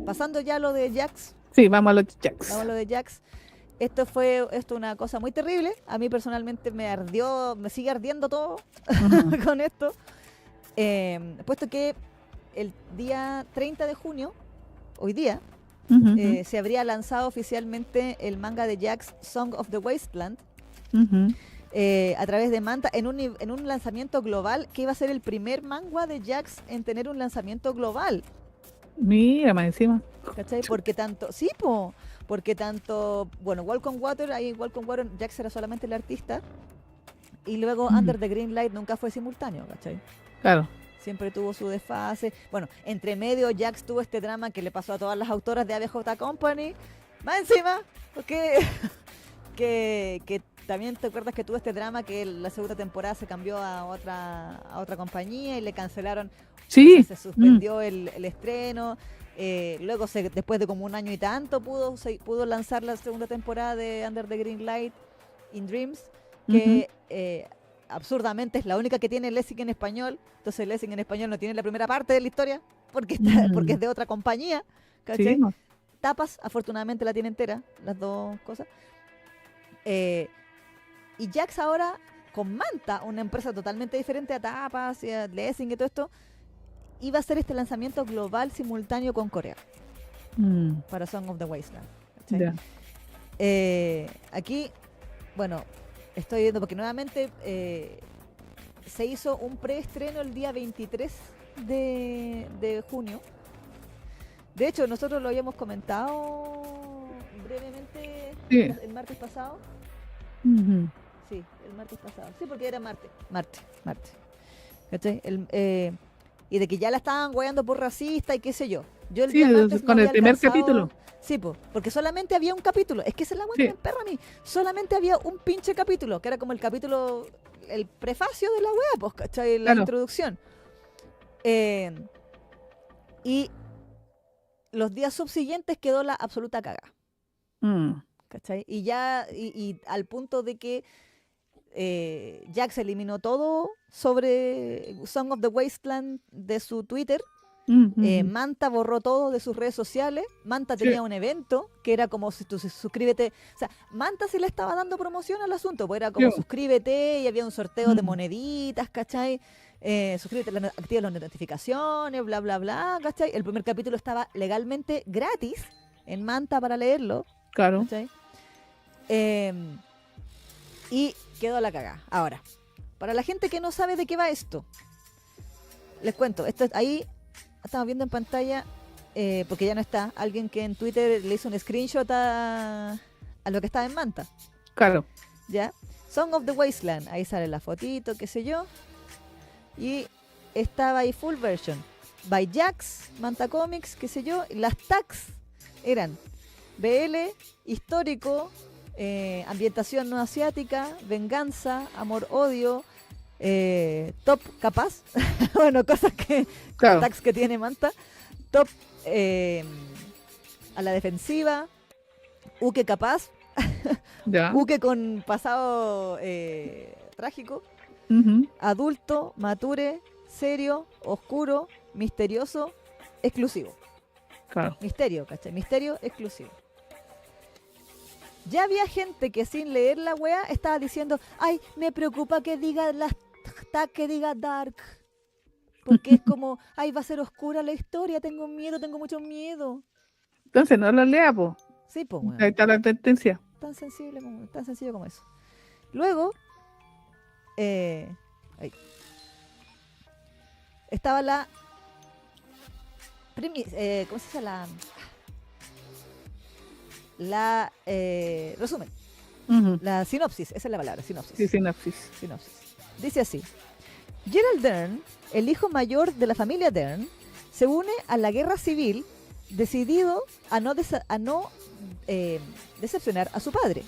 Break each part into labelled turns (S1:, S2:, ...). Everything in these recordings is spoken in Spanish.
S1: pasando ya a lo de Jax.
S2: Sí, vamos a los Jax.
S1: Vamos a lo de Jax. Esto una cosa muy terrible. A mí personalmente me ardió, me sigue ardiendo todo con esto. Puesto que el día 30 de junio, hoy día, se habría lanzado oficialmente el manga de Jax, Song of the Wasteland, a través de Manta, en un lanzamiento global, que iba a ser el primer manga de Jax en tener un lanzamiento global.
S2: Mira, más encima.
S1: ¿Cachai? Porque tanto, bueno, Walk on Water, Jax era solamente el artista, y luego Under the Green Light nunca fue simultáneo, ¿cachai?
S2: Claro.
S1: Siempre tuvo su desfase. Bueno, entre medio Jax tuvo este drama que le pasó a todas las autoras de ABJ Company. Más encima, porque que también te acuerdas que tuvo este drama que la segunda temporada se cambió a otra compañía y le cancelaron.
S2: Sí.
S1: Se suspendió el estreno. Luego, después de como un año y tanto, pudo lanzar la segunda temporada de Under the Green Light in Dreams, que absurdamente es la única que tiene Lessing en español. Entonces Lessing en español no tiene la primera parte de la historia porque es de otra compañía, ¿cachai?
S2: Sí, no.
S1: Tapas, afortunadamente la tiene entera, las dos cosas. Y Jax ahora, con Manta, una empresa totalmente diferente a Tapas y a Lessing y todo esto, iba a hacer este lanzamiento global simultáneo con Corea para Song of the Wasteland, ¿cachai? Aquí, bueno, estoy viendo porque nuevamente se hizo un preestreno el día 23 de junio. De hecho, nosotros lo habíamos comentado brevemente el martes pasado. Sí, el martes pasado. Sí, porque era martes. ¿Cachai? Y de que ya la estaban hueando por racista y qué sé yo. Yo el día martes
S2: con el primer capítulo.
S1: Sí, porque solamente había un capítulo. Es que esa es la hueá que me emperra a mí. Solamente había un pinche capítulo, que era como el capítulo, el prefacio de la hueá, pues, ¿cachai? La introducción. Y los días subsiguientes quedó la absoluta caga. ¿Cachai? Y ya, y al punto de que Jax eliminó todo sobre Song of the Wasteland de su Twitter. Manta borró todo de sus redes sociales. Manta tenía un evento que era como si tú suscríbete. O sea, Manta sí le estaba dando promoción al asunto, pues era como suscríbete y había un sorteo de moneditas, ¿cachai? Suscríbete, activa las notificaciones, bla, bla, bla, ¿cachai? El primer capítulo estaba legalmente gratis en Manta para leerlo.
S2: Claro.
S1: ¿Cachai? Y quedó la cagada. Ahora, para la gente que no sabe de qué va esto, les cuento. Ahí estamos viendo en pantalla, porque ya no está, alguien que en Twitter le hizo un screenshot a lo que estaba en Manta.
S2: Claro.
S1: ¿Ya? Song of the Wasteland. Ahí sale la fotito, qué sé yo. Y estaba ahí full version. By Jax, Manta Comics, qué sé yo. Las tags eran BL, histórico, ambientación no asiática, venganza, amor-odio, top capaz, bueno, cosas tags que tiene Manta, top a la defensiva, Uke capaz, Uke con pasado trágico, adulto, mature, serio, oscuro, misterioso, exclusivo.
S2: Claro.
S1: Misterio, ¿cachai? Misterio exclusivo. Ya había gente que sin leer la wea estaba diciendo, ay, me preocupa que diga que diga dark. Porque es como, ay, va a ser oscura la historia, tengo mucho miedo.
S2: Entonces no lo lea, po.
S1: Sí, pues, bueno.
S2: Ahí está la advertencia.
S1: Tan sencillo como eso. Luego, estaba la ¿cómo se llama? Resumen. La sinopsis, esa es la palabra, sinopsis.
S2: Sí, sinopsis.
S1: Dice así: Gerald Dern, el hijo mayor de la familia Dern, se une a la guerra civil decidido a no decepcionar a su padre.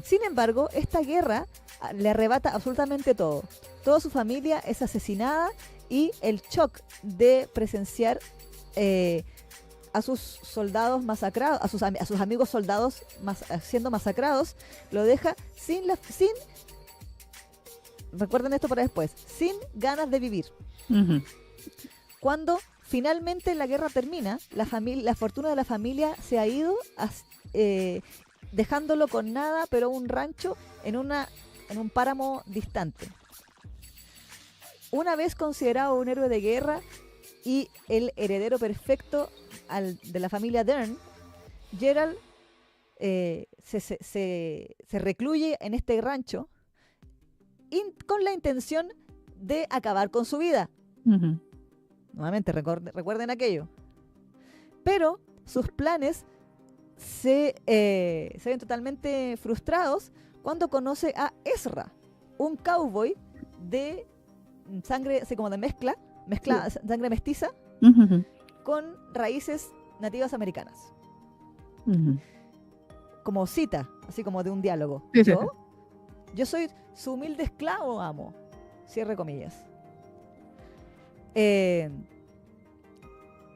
S1: Sin embargo, esta guerra le arrebata absolutamente todo. Toda su familia es asesinada y el shock de presenciar a sus soldados masacrados, a sus amigos soldados siendo masacrados, lo deja sin recuerden esto para después, sin ganas de vivir. Cuando finalmente la guerra termina, la fortuna de la familia se ha ido dejándolo con nada, pero un rancho en un páramo distante. Una vez considerado un héroe de guerra y el heredero perfecto de la familia Dern, Gerald se recluye en este rancho con la intención de acabar con su vida.
S2: Ujú.
S1: Nuevamente, recuerden aquello. Pero sus planes se ven totalmente frustrados cuando conoce a Ezra, un cowboy de sangre, así como de mezcla, sangre mestiza,
S2: Ujú.
S1: con raíces nativas americanas.
S2: Ujú.
S1: Como cita, así como de un diálogo.
S2: Sí, sí.
S1: Yo soy su humilde esclavo, amo. Cierre comillas.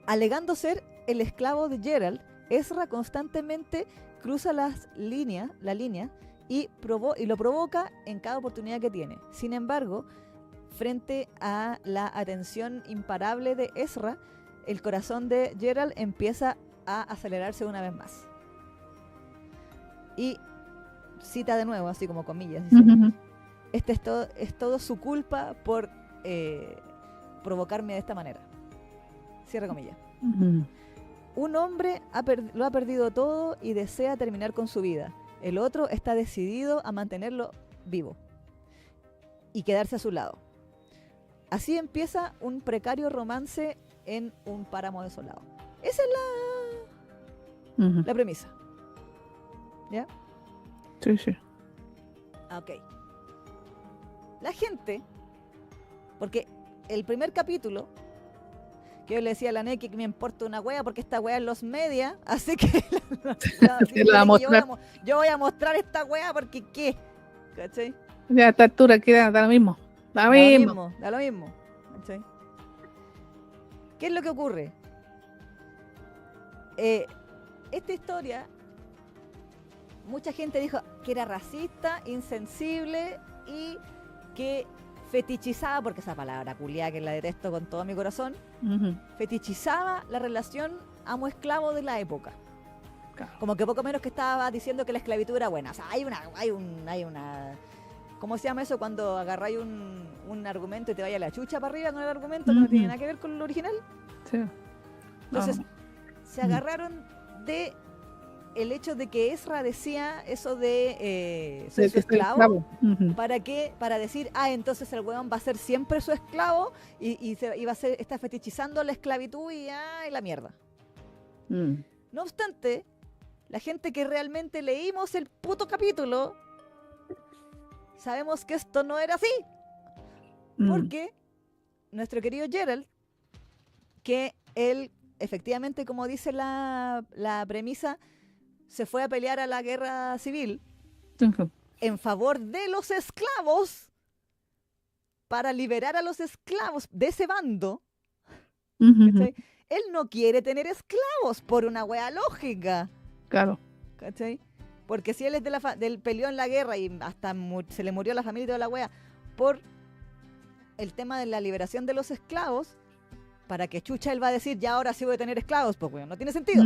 S1: Alegando ser el esclavo de Gerald, Ezra constantemente cruza la línea y lo provoca en cada oportunidad que tiene. Sin embargo, frente a la atención imparable de Ezra, el corazón de Gerald empieza a acelerarse una vez más. Y cita de nuevo, así como comillas, dice,
S2: Ujú.
S1: es todo su culpa por provocarme de esta manera. Cierra comillas.
S2: Ujú.
S1: Un hombre lo ha perdido todo y desea terminar con su vida. El otro está decidido a mantenerlo vivo y quedarse a su lado. Así empieza un precario romance en un páramo desolado. Esa es
S2: Ujú.
S1: la premisa. ¿Ya?
S2: Sí, sí.
S1: Ok. La gente, porque el primer capítulo, que yo le decía a la Neki que me importa una wea porque esta wea es los media, así que
S2: Sí, lo va a mostrar.
S1: yo voy a mostrar esta wea porque ¿qué? ¿Cachai?
S2: Ya a esta altura queda, da lo mismo. Da lo mismo.
S1: Da lo mismo. ¿Cachai? ¿Qué es lo que ocurre? Esta historia, mucha gente dijo que era racista, insensible y que fetichizaba, porque esa palabra culiá que la detesto con todo mi corazón,
S2: Ujú.
S1: fetichizaba la relación amo-esclavo de la época.
S2: Claro.
S1: Como que poco menos que estaba diciendo que la esclavitud era buena. O sea, hay una ¿cómo se llama eso? Cuando agarráis un argumento y te vaya la chucha para arriba con el argumento que no tiene nada que ver con lo original.
S2: Sí.
S1: Entonces, se agarraron de el hecho de que Ezra decía eso de soy su esclavo.
S2: Ujú.
S1: ¿Para qué? Para decir, entonces el weón va a ser siempre su esclavo y va a ser, está fetichizando la esclavitud y la mierda. No obstante, la gente que realmente leímos el puto capítulo, sabemos que esto no era así. Porque nuestro querido Gerald, que él, efectivamente, como dice la premisa, se fue a pelear a la guerra civil en favor de los esclavos para liberar a los esclavos de ese bando. ¿Cachai? Él no quiere tener esclavos por una wea lógica.
S2: Claro.
S1: ¿Cachai? Porque si él es del peleó en la guerra y hasta se le murió la familia y toda la wea por el tema de la liberación de los esclavos, para que chucha él va a decir ya ahora sí voy a tener esclavos, pues bueno, no tiene sentido.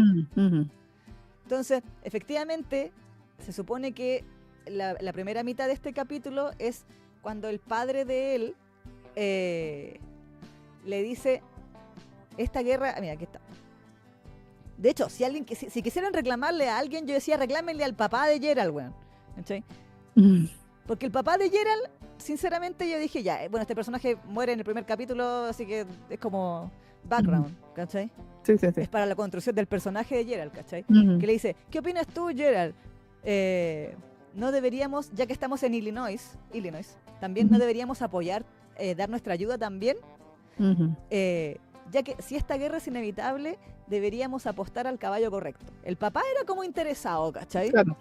S1: Entonces, efectivamente, se supone que la primera mitad de este capítulo es cuando el padre de él le dice esta guerra, mira, aquí está. De hecho, si quisieran reclamarle a alguien, yo decía reclámenle al papá de Gerald, weón. ¿Cachai? Porque el papá de Gerald, sinceramente, yo dije ya, bueno, este personaje muere en el primer capítulo, así que es como background, ¿cachai?
S2: Sí.
S1: Es para la construcción del personaje de Gerald, ¿cachai? Que le dice, ¿qué opinas tú, Gerald? No deberíamos, ya que estamos en Illinois, también no deberíamos apoyar, dar nuestra ayuda también, ya que si esta guerra es inevitable, deberíamos apostar al caballo correcto. El papá era como interesado, ¿cachai?
S2: Claro.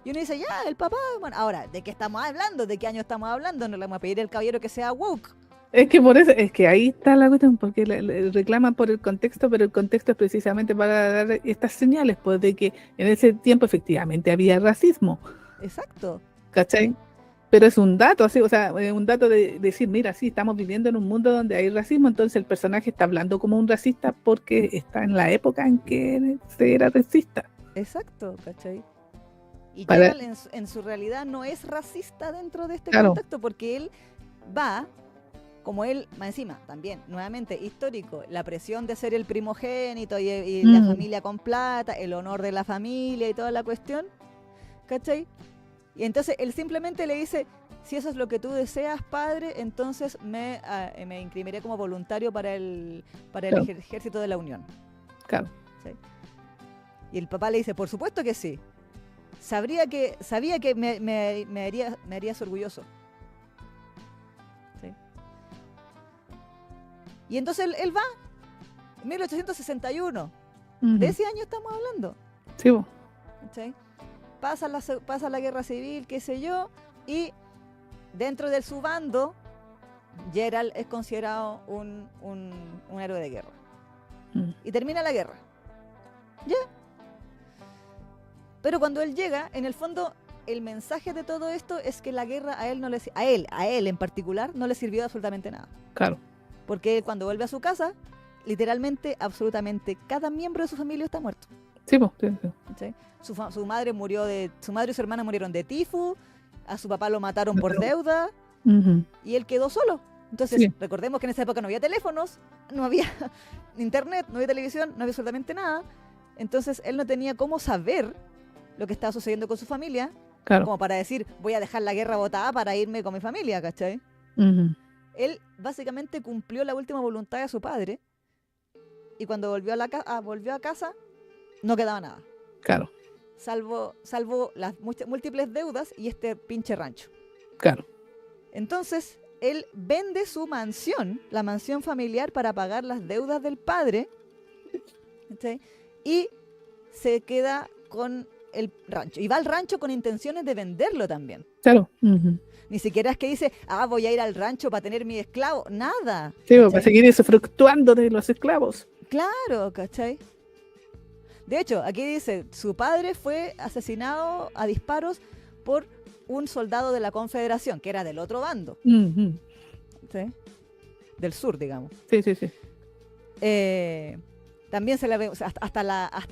S1: Y uno dice, ya, el papá, bueno, ahora, ¿de qué estamos hablando? ¿De qué año estamos hablando? No le vamos a pedir al caballero que sea woke.
S2: Es que por eso, es que ahí está la cuestión, porque le reclaman por el contexto, pero el contexto es precisamente para dar estas señales, pues de que en ese tiempo efectivamente había racismo.
S1: Exacto.
S2: ¿Cachai? Pero es un dato, así, o sea, un dato de decir, mira, sí, estamos viviendo en un mundo donde hay racismo, entonces el personaje está hablando como un racista porque está en la época en que se era racista.
S1: Exacto, ¿cachai? Y
S2: Para,
S1: Geralt en su realidad no es racista dentro de este
S2: claro,
S1: contexto, porque él va, como él, más encima, también, nuevamente, histórico, la presión de ser el primogénito y la familia con plata, el honor de la familia y toda la cuestión, ¿cachai? Y entonces él simplemente le dice, si eso es lo que tú deseas, padre, entonces me inscribiré como voluntario para el
S2: claro,
S1: ejército de la Unión.
S2: claro.
S1: ¿Sí? Y el papá le dice, por supuesto que sí. Sabía que me harías orgulloso. ¿Sí? Y entonces él va, 1861. De ese año estamos hablando.
S2: Sí, vos.
S1: ¿Sí? Pasa la guerra civil, qué sé yo, y dentro de su bando, Geralt es considerado un héroe de guerra. Y termina la guerra. ¿Ya? Pero cuando él llega, en el fondo, el mensaje de todo esto es que la guerra a él en particular, no le sirvió de absolutamente nada.
S2: Claro.
S1: Porque él, cuando vuelve a su casa, literalmente, absolutamente cada miembro de su familia está muerto.
S2: Sí, pues. Sí, sí.
S1: ¿Sí? Su madre y su hermana murieron de tifus, a su papá lo mataron por deuda, y él quedó solo. Entonces, sí, recordemos que en esa época no había teléfonos, no había internet, no había televisión, no había absolutamente nada. Entonces, él no tenía cómo saber lo que estaba sucediendo con su familia, claro, como para decir, voy a dejar la guerra botada para irme con mi familia, ¿cachai? Él básicamente cumplió la última voluntad de su padre, y cuando volvió a casa, no quedaba nada.
S2: Claro.
S1: Salvo las múltiples deudas y este pinche rancho.
S2: Claro.
S1: Entonces, él vende su mansión, la mansión familiar, para pagar las deudas del padre, ¿sí? Y se queda con el rancho. Y va al rancho con intenciones de venderlo también.
S2: Claro.
S1: Ni siquiera es que dice, voy a ir al rancho para tener mi esclavo. Nada.
S2: Sí, para seguir usufructuando de los esclavos.
S1: Claro, ¿cachai? De hecho, aquí dice, su padre fue asesinado a disparos por un soldado de la Confederación, que era del otro bando. ¿Sí? Del sur, digamos.
S2: Sí, sí, sí.
S1: También se le ve, o sea, hasta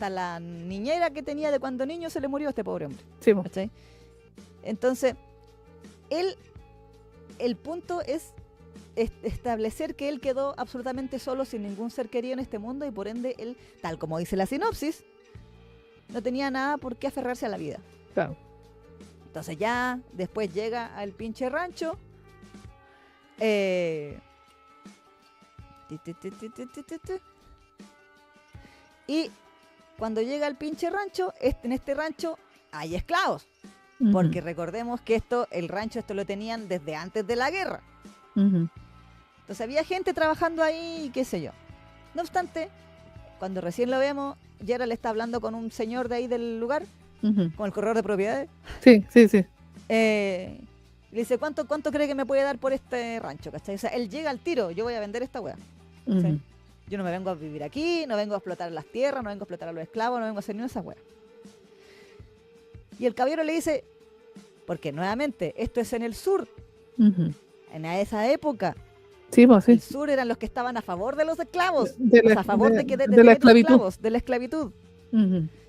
S1: la niñera que tenía de cuando niño se le murió a este pobre hombre.
S2: Sí.
S1: ¿Sí? Entonces, el punto es establecer que él quedó absolutamente solo, sin ningún ser querido en este mundo, y por ende él, tal como dice la sinopsis, no tenía nada por qué aferrarse a la vida.
S2: Claro.
S1: Entonces ya después llega al pinche rancho, y cuando llega al pinche rancho, en este rancho hay esclavos, porque recordemos que el rancho lo tenían desde antes de la guerra. Entonces había gente trabajando ahí, qué sé yo. No obstante, cuando recién lo vemos, Geralt está hablando con un señor de ahí del lugar, con el corredor de propiedades.
S2: Sí, sí, sí.
S1: Le dice, ¿cuánto cree que me puede dar por este rancho? ¿Cachai? O sea, él llega al tiro, yo voy a vender esta weá. Yo no me vengo a vivir aquí, no vengo a explotar las tierras, no vengo a explotar a los esclavos, no vengo a hacer ni una de esas weas. Y el caballero le dice, porque nuevamente, esto es en el sur. En esa época,
S2: sí, pues, sí,
S1: el sur eran los que estaban a favor de los esclavos, a favor de
S2: la esclavitud.
S1: Esclavos, de la esclavitud.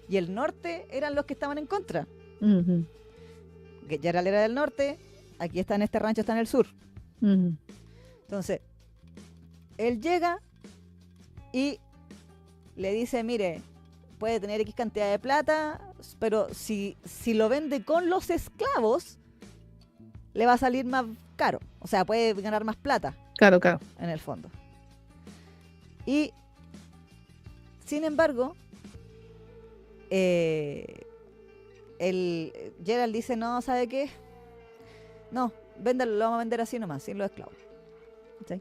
S1: Y el norte eran los que estaban en contra. Que Geralt era del norte, aquí está en este rancho, está en el sur. Entonces, él llega y le dice, mire, puede tener X cantidad de plata, pero si lo vende con los esclavos, le va a salir más caro. O sea, puede ganar más plata.
S2: Claro, claro.
S1: En el fondo. Y, sin embargo, Geralt dice, no, ¿sabe qué? No, véndalo, lo vamos a vender así nomás, sin los esclavos. ¿Sí?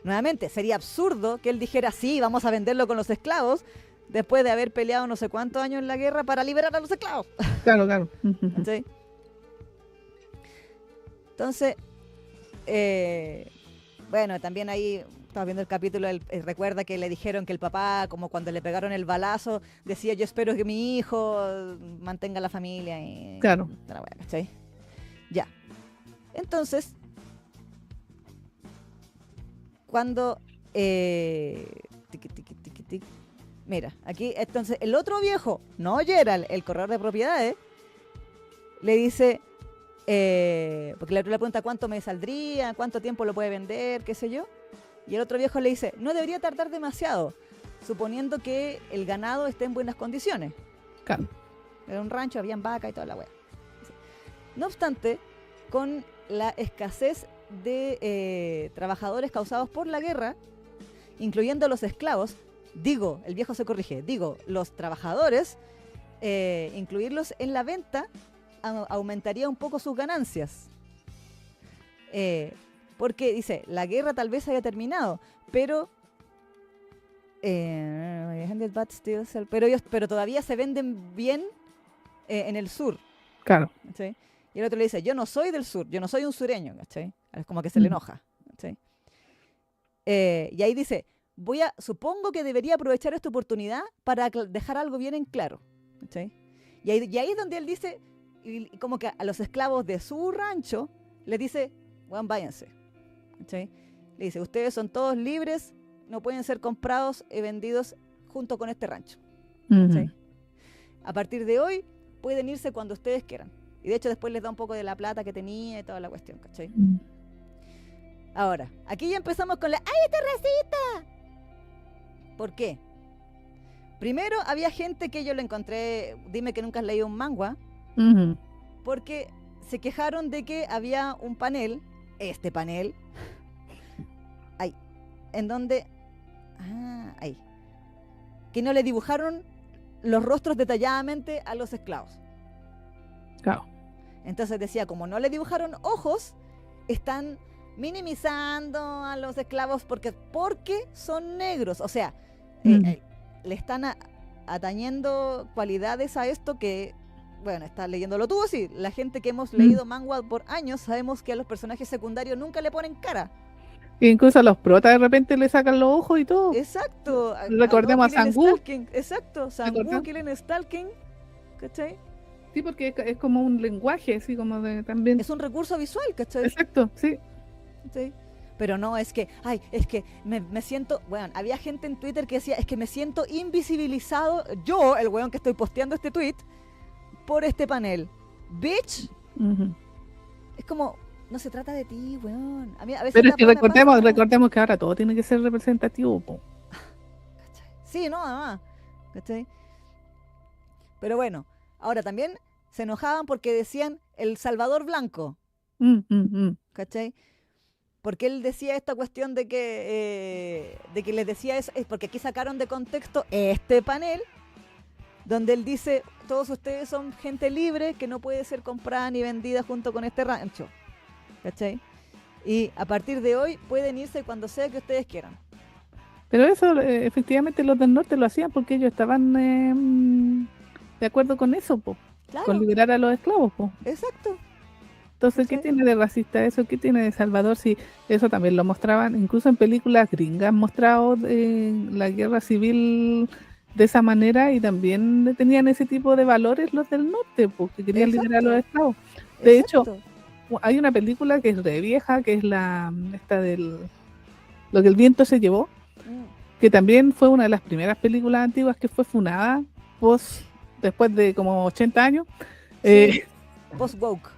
S1: Nuevamente, sería absurdo que él dijera, sí, vamos a venderlo con los esclavos, después de haber peleado no sé cuántos años en la guerra para liberar a los esclavos.
S2: Claro, claro.
S1: ¿Sí? Entonces, bueno, también ahí estaba viendo el capítulo, él recuerda que le dijeron que el papá, como cuando le pegaron el balazo, decía, yo espero que mi hijo mantenga la familia. Y
S2: claro.
S1: ¿sí? Ya. Entonces, cuando... Mira, aquí, entonces, el otro viejo, no Gerald, el corredor de propiedades, le dice, porque le pregunta cuánto me saldría, cuánto tiempo lo puede vender, qué sé yo. Y el otro viejo le dice, no debería tardar demasiado, suponiendo que el ganado esté en buenas condiciones.
S2: Claro.
S1: Era un rancho, habían vaca y toda la wea. No obstante, con la escasez de trabajadores causados por la guerra, incluyendo los esclavos, el viejo se corrige, los trabajadores, incluirlos en la venta aumentaría un poco sus ganancias. Porque dice, la guerra tal vez haya terminado, pero pero todavía se venden bien en el sur.
S2: Claro.
S1: ¿Sí? Y el otro le dice, yo no soy del sur, yo no soy un sureño, ¿cachai? Es como que se le enoja, ¿cachai? Y ahí dice, supongo que debería aprovechar esta oportunidad para dejar algo bien en claro, ¿cachai? Y ahí es donde él dice, y como que a los esclavos de su rancho, les dice, bueno, váyanse, ¿cachai? Le dice, ustedes son todos libres, no pueden ser comprados y vendidos junto con este rancho, ¿cachai? A partir de hoy, pueden irse cuando ustedes quieran. Y de hecho después les da un poco de la plata que tenía y toda la cuestión, ¿cachai? Ahora, aquí ya empezamos con ¡ay, este racista! ¿Por qué? Primero, había gente que yo le encontré, dime que nunca has leído un manga, porque se quejaron de que había un panel, en donde, que no le dibujaron los rostros detalladamente a los esclavos.
S2: Claro.
S1: Entonces decía, como no le dibujaron ojos, están minimizando a los esclavos porque son negros. O sea, le están atañendo cualidades a esto que, bueno, estás leyéndolo tú, sí. La gente que hemos leído manga por años sabemos que a los personajes secundarios nunca le ponen cara.
S2: E incluso a los protas de repente le sacan los ojos y todo.
S1: Exacto.
S2: Recordemos a Sang-woo.
S1: Exacto, Sang-woo, Killing Stalking. ¿Cachai?
S2: Sí, porque es como un lenguaje, así como de también.
S1: Es un recurso visual, ¿cachai?
S2: Exacto, sí.
S1: Sí. Pero no, es que me siento, bueno, había gente en Twitter que decía, es que me siento invisibilizado, yo, el weón que estoy posteando este tweet, por este panel. Bitch. Es como, no se trata de ti, weón. A veces
S2: pero es que recordemos que ahora todo tiene que ser representativo, po.
S1: Sí, no, además. ¿Cachai? Pero bueno, ahora también se enojaban porque decían el Salvador Blanco. ¿Cachai? Porque él decía esta cuestión de que les decía eso, es porque aquí sacaron de contexto este panel donde él dice, todos ustedes son gente libre que no puede ser comprada ni vendida junto con este rancho, ¿cachai? Y a partir de hoy pueden irse cuando sea que ustedes quieran.
S2: Pero eso efectivamente los del norte lo hacían porque ellos estaban de acuerdo con eso, po. Claro. Con liberar a los esclavos, po.
S1: Exacto.
S2: Entonces, ¿qué tiene de racista eso? ¿Qué tiene de Salvador? Si eso también lo mostraban, incluso en películas gringas mostrado la guerra civil de esa manera y también tenían ese tipo de valores los del norte, porque querían liberar a los esclavos. De hecho, hay una película que es re vieja, que es esta del Lo que el viento se llevó, que también fue una de las primeras películas antiguas que fue funada después de como 80 años.
S1: Sí. Post-woke.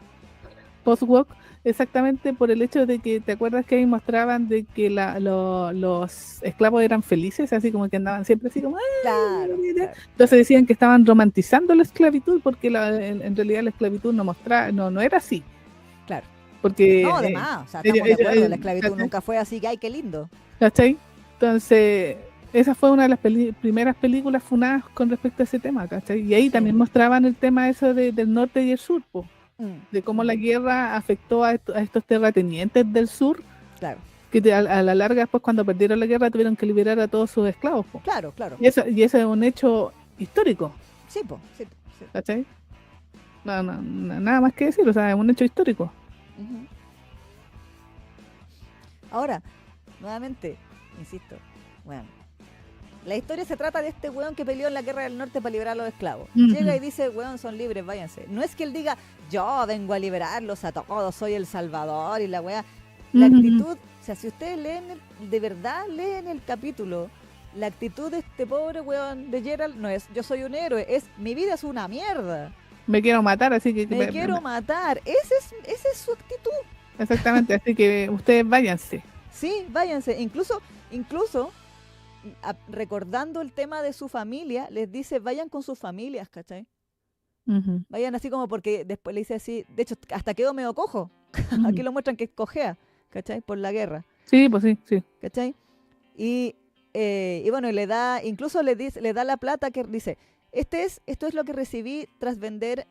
S2: Post-woke, exactamente por el hecho de que, ¿te acuerdas que ahí mostraban de que los esclavos eran felices, así como que andaban siempre así como...
S1: Claro.
S2: Entonces decían que estaban romantizando la esclavitud porque en realidad la esclavitud no era así.
S1: Claro.
S2: Porque...
S1: No, además, o sea, estamos de acuerdo, la esclavitud nunca fue así, que ¡ay, qué lindo!
S2: ¿Cachai? Entonces, esa fue una de las primeras películas funadas con respecto a ese tema, ¿cachai? Y ahí también mostraban el tema eso del norte y el sur, po. De cómo la guerra afectó a estos terratenientes del sur,
S1: claro,
S2: que a la larga después cuando perdieron la guerra tuvieron que liberar a todos sus esclavos, po.
S1: Claro.
S2: Y eso es un hecho histórico.
S1: Sí, sí.
S2: ¿Cachai? No, nada más que decir, o sea, es un hecho histórico.
S1: Ahora, nuevamente, insisto, bueno, la historia se trata de este weón que peleó en la guerra del norte para liberar a los esclavos. Llega y dice, weón, son libres, váyanse. No es que él diga, yo vengo a liberarlos a todos, soy el salvador y la weá. La actitud, o sea, si ustedes de verdad leen el capítulo, la actitud de este pobre weón de Gerald no es, yo soy un héroe, es, mi vida es una mierda.
S2: Me quiero matar, así que...
S1: Me quiero matar. Esa es su actitud.
S2: Exactamente, así que ustedes váyanse.
S1: Sí, váyanse. Incluso recordando el tema de su familia, les dice, vayan con sus familias, ¿cachai? Vayan así como porque después le dice así, de hecho, hasta quedó medio cojo. Aquí lo muestran que cojea, ¿cachai? Por la guerra.
S2: Sí, pues sí.
S1: ¿Cachai? Y bueno, le da, incluso le da la plata que dice, esto es lo que recibí tras vender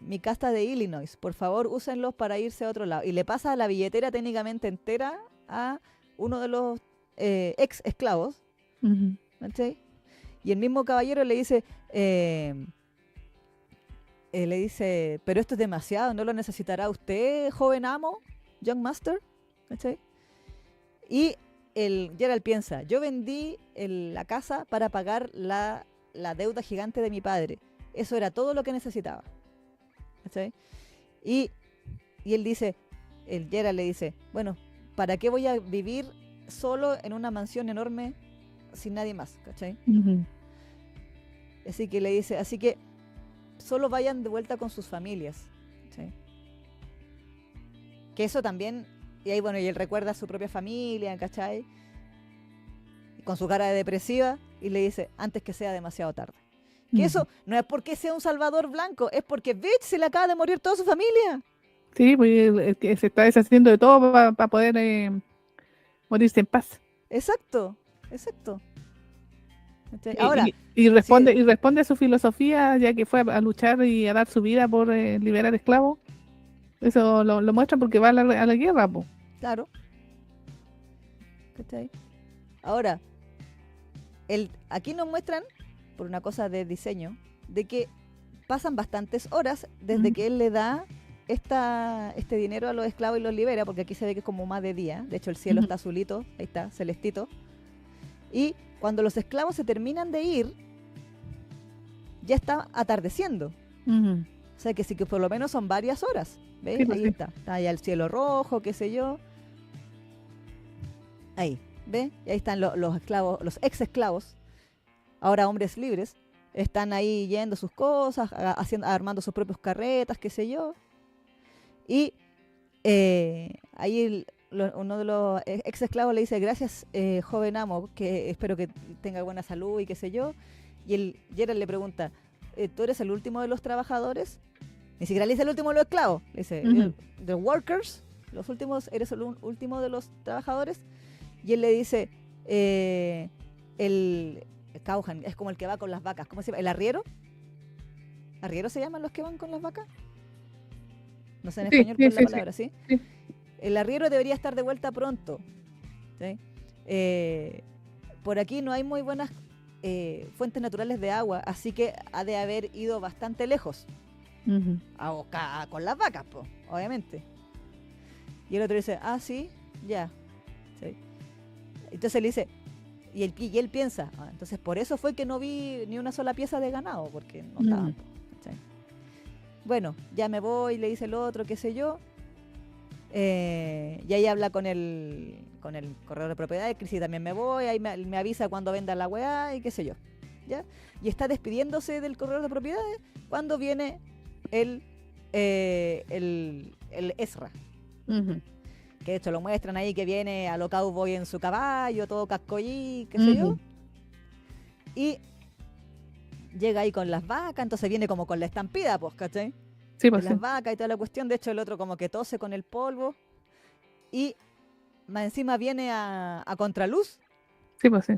S1: mi casa de Illinois. Por favor, úsenlos para irse a otro lado. Y le pasa la billetera técnicamente entera a uno de los ex esclavos. ¿Cachai? Y el mismo caballero le dice, pero esto es demasiado, ¿no lo necesitará usted, joven amo, young master? ¿Cachai? Y Gerald piensa, yo vendí la casa para pagar la deuda gigante de mi padre. Eso era todo lo que necesitaba. ¿Cachai? Y él dice, Gerald le dice, bueno, ¿para qué voy a vivir solo en una mansión enorme sin nadie más? ¿Cachai? Así que le dice, así que solo vayan de vuelta con sus familias. ¿Sí? Que eso también, y ahí bueno, y él recuerda a su propia familia, ¿cachai? Con su cara de depresiva, y le dice, antes que sea demasiado tarde. Que eso no es porque sea un salvador blanco, es porque, bitch, se le acaba de morir toda su familia.
S2: Sí, pues que se está deshaciendo de todo para poder morirse en paz.
S1: Exacto. Ahora,
S2: y responde a su filosofía, ya que fue a luchar y a dar su vida por liberar esclavos. Eso lo muestra porque va a la guerra, po.
S1: Claro. ¿Cachai? Ahora, aquí nos muestran, por una cosa de diseño, de que pasan bastantes horas desde que él le da este dinero a los esclavos y los libera, porque aquí se ve que es como más de día. De hecho, el cielo está azulito, ahí está, celestito. Y cuando los esclavos se terminan de ir, ya está atardeciendo. O sea que sí que por lo menos son varias horas. ¿Ves? Sí, pues ahí está. Está ya el cielo rojo, qué sé yo. Ahí, ¿ves? Y ahí están los esclavos, los ex esclavos, ahora hombres libres, están ahí yendo sus cosas, armando sus propios carretas, qué sé yo. Y ahí uno de los ex esclavos le dice, gracias, joven amo, que espero que tenga buena salud y qué sé yo. Y Gerald le pregunta, ¿tú eres el último de los trabajadores? Ni siquiera le dice el último de los esclavos. Le dice, the workers, los últimos, ¿eres el último de los trabajadores? Y él le dice, el cowhand, es como el que va con las vacas. ¿Cómo se llama? ¿El arriero? ¿Arriero se llaman los que van con las vacas? No sé en español cuál es la palabra, ¿sí? Sí. El arriero debería estar de vuelta pronto. ¿Sí? Por aquí no hay muy buenas fuentes naturales de agua, así que ha de haber ido bastante lejos. Con las vacas, po, obviamente. Y el otro dice, sí, ya. ¿Sí? Entonces le dice, y él piensa, entonces por eso fue que no vi ni una sola pieza de ganado, porque no estaba. ¿Sí? Bueno, ya me voy, le dice el otro, qué sé yo. Y ahí habla con el corredor de propiedades, que si también me voy, ahí me avisa cuando venda la weá y qué sé yo. ¿Ya? Y está despidiéndose del corredor de propiedades cuando viene el Ezra. Que de hecho lo muestran ahí que viene a lo cowboy en su caballo, todo cascollí, qué sé yo. Y llega ahí con las vacas, entonces viene como con la estampida, pues, ¿cachai? Sí, pues las vacas y toda la cuestión. De hecho, el otro como que tose con el polvo. Y más encima viene a contraluz. Sí, pues sí.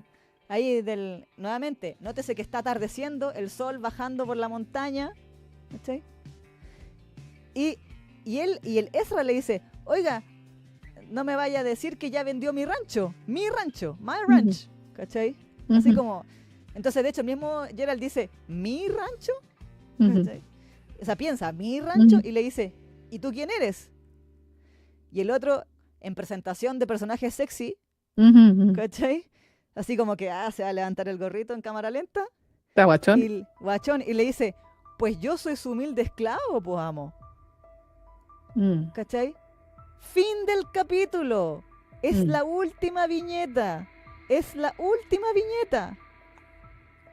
S1: Ahí nuevamente, nótese que está atardeciendo, el sol bajando por la montaña. ¿Cachai? Y el Ezra le dice, oiga, no me vaya a decir que ya vendió mi rancho, my ranch, ¿cachai? Así como, entonces de hecho el mismo Gerald dice, ¿mi rancho? ¿Cachai? O sea, piensa, mi rancho, y le dice, ¿y tú quién eres? Y el otro, en presentación de personaje sexy, ¿cachai? así como que se va a levantar el gorrito en cámara lenta.
S2: Está guachón.
S1: Y le dice, pues yo soy su humilde esclavo, pues amo. ¿Cachai? Fin del capítulo. Es la última viñeta. Es la última viñeta.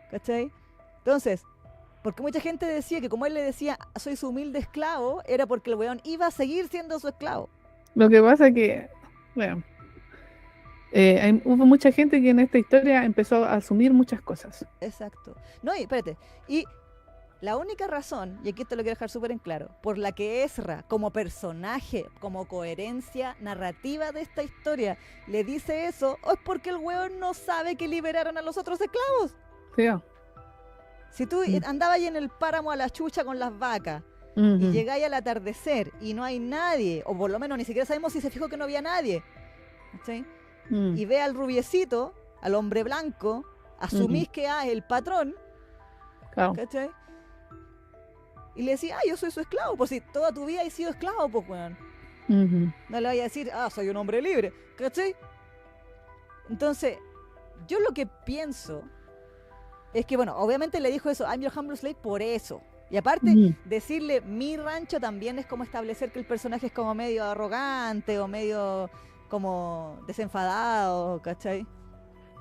S1: ¿Cachai? Entonces, porque mucha gente decía que como él le decía, soy su humilde esclavo, era porque el weón iba a seguir siendo su esclavo.
S2: Lo que pasa es que, bueno, hubo mucha gente que en esta historia empezó a asumir muchas cosas.
S1: Exacto. No, y espérate. Y la única razón, y aquí te lo quiero dejar súper en claro, por la que Ezra, como personaje, como coherencia narrativa de esta historia, le dice eso, es porque el weón no sabe que liberaron a los otros esclavos.
S2: Sí.
S1: Si tú andabas ahí en el páramo a la chucha con las vacas, y llegáis al atardecer y no hay nadie, o por lo menos ni siquiera sabemos si se fijó que no había nadie, ¿sí? Y ve al rubiecito, al hombre blanco, asumís que es el patrón,
S2: claro.
S1: ¿cachai? Y le decís, yo soy su esclavo, por si toda tu vida he sido esclavo, pues, weón. No le vayas a decir, soy un hombre libre, ¿cachai? Entonces, yo lo que pienso es que, bueno, obviamente le dijo eso, I'm your humble slave por eso. Y aparte, decirle mi rancho también es como establecer que el personaje es como medio arrogante o medio como desenfadado, ¿cachai?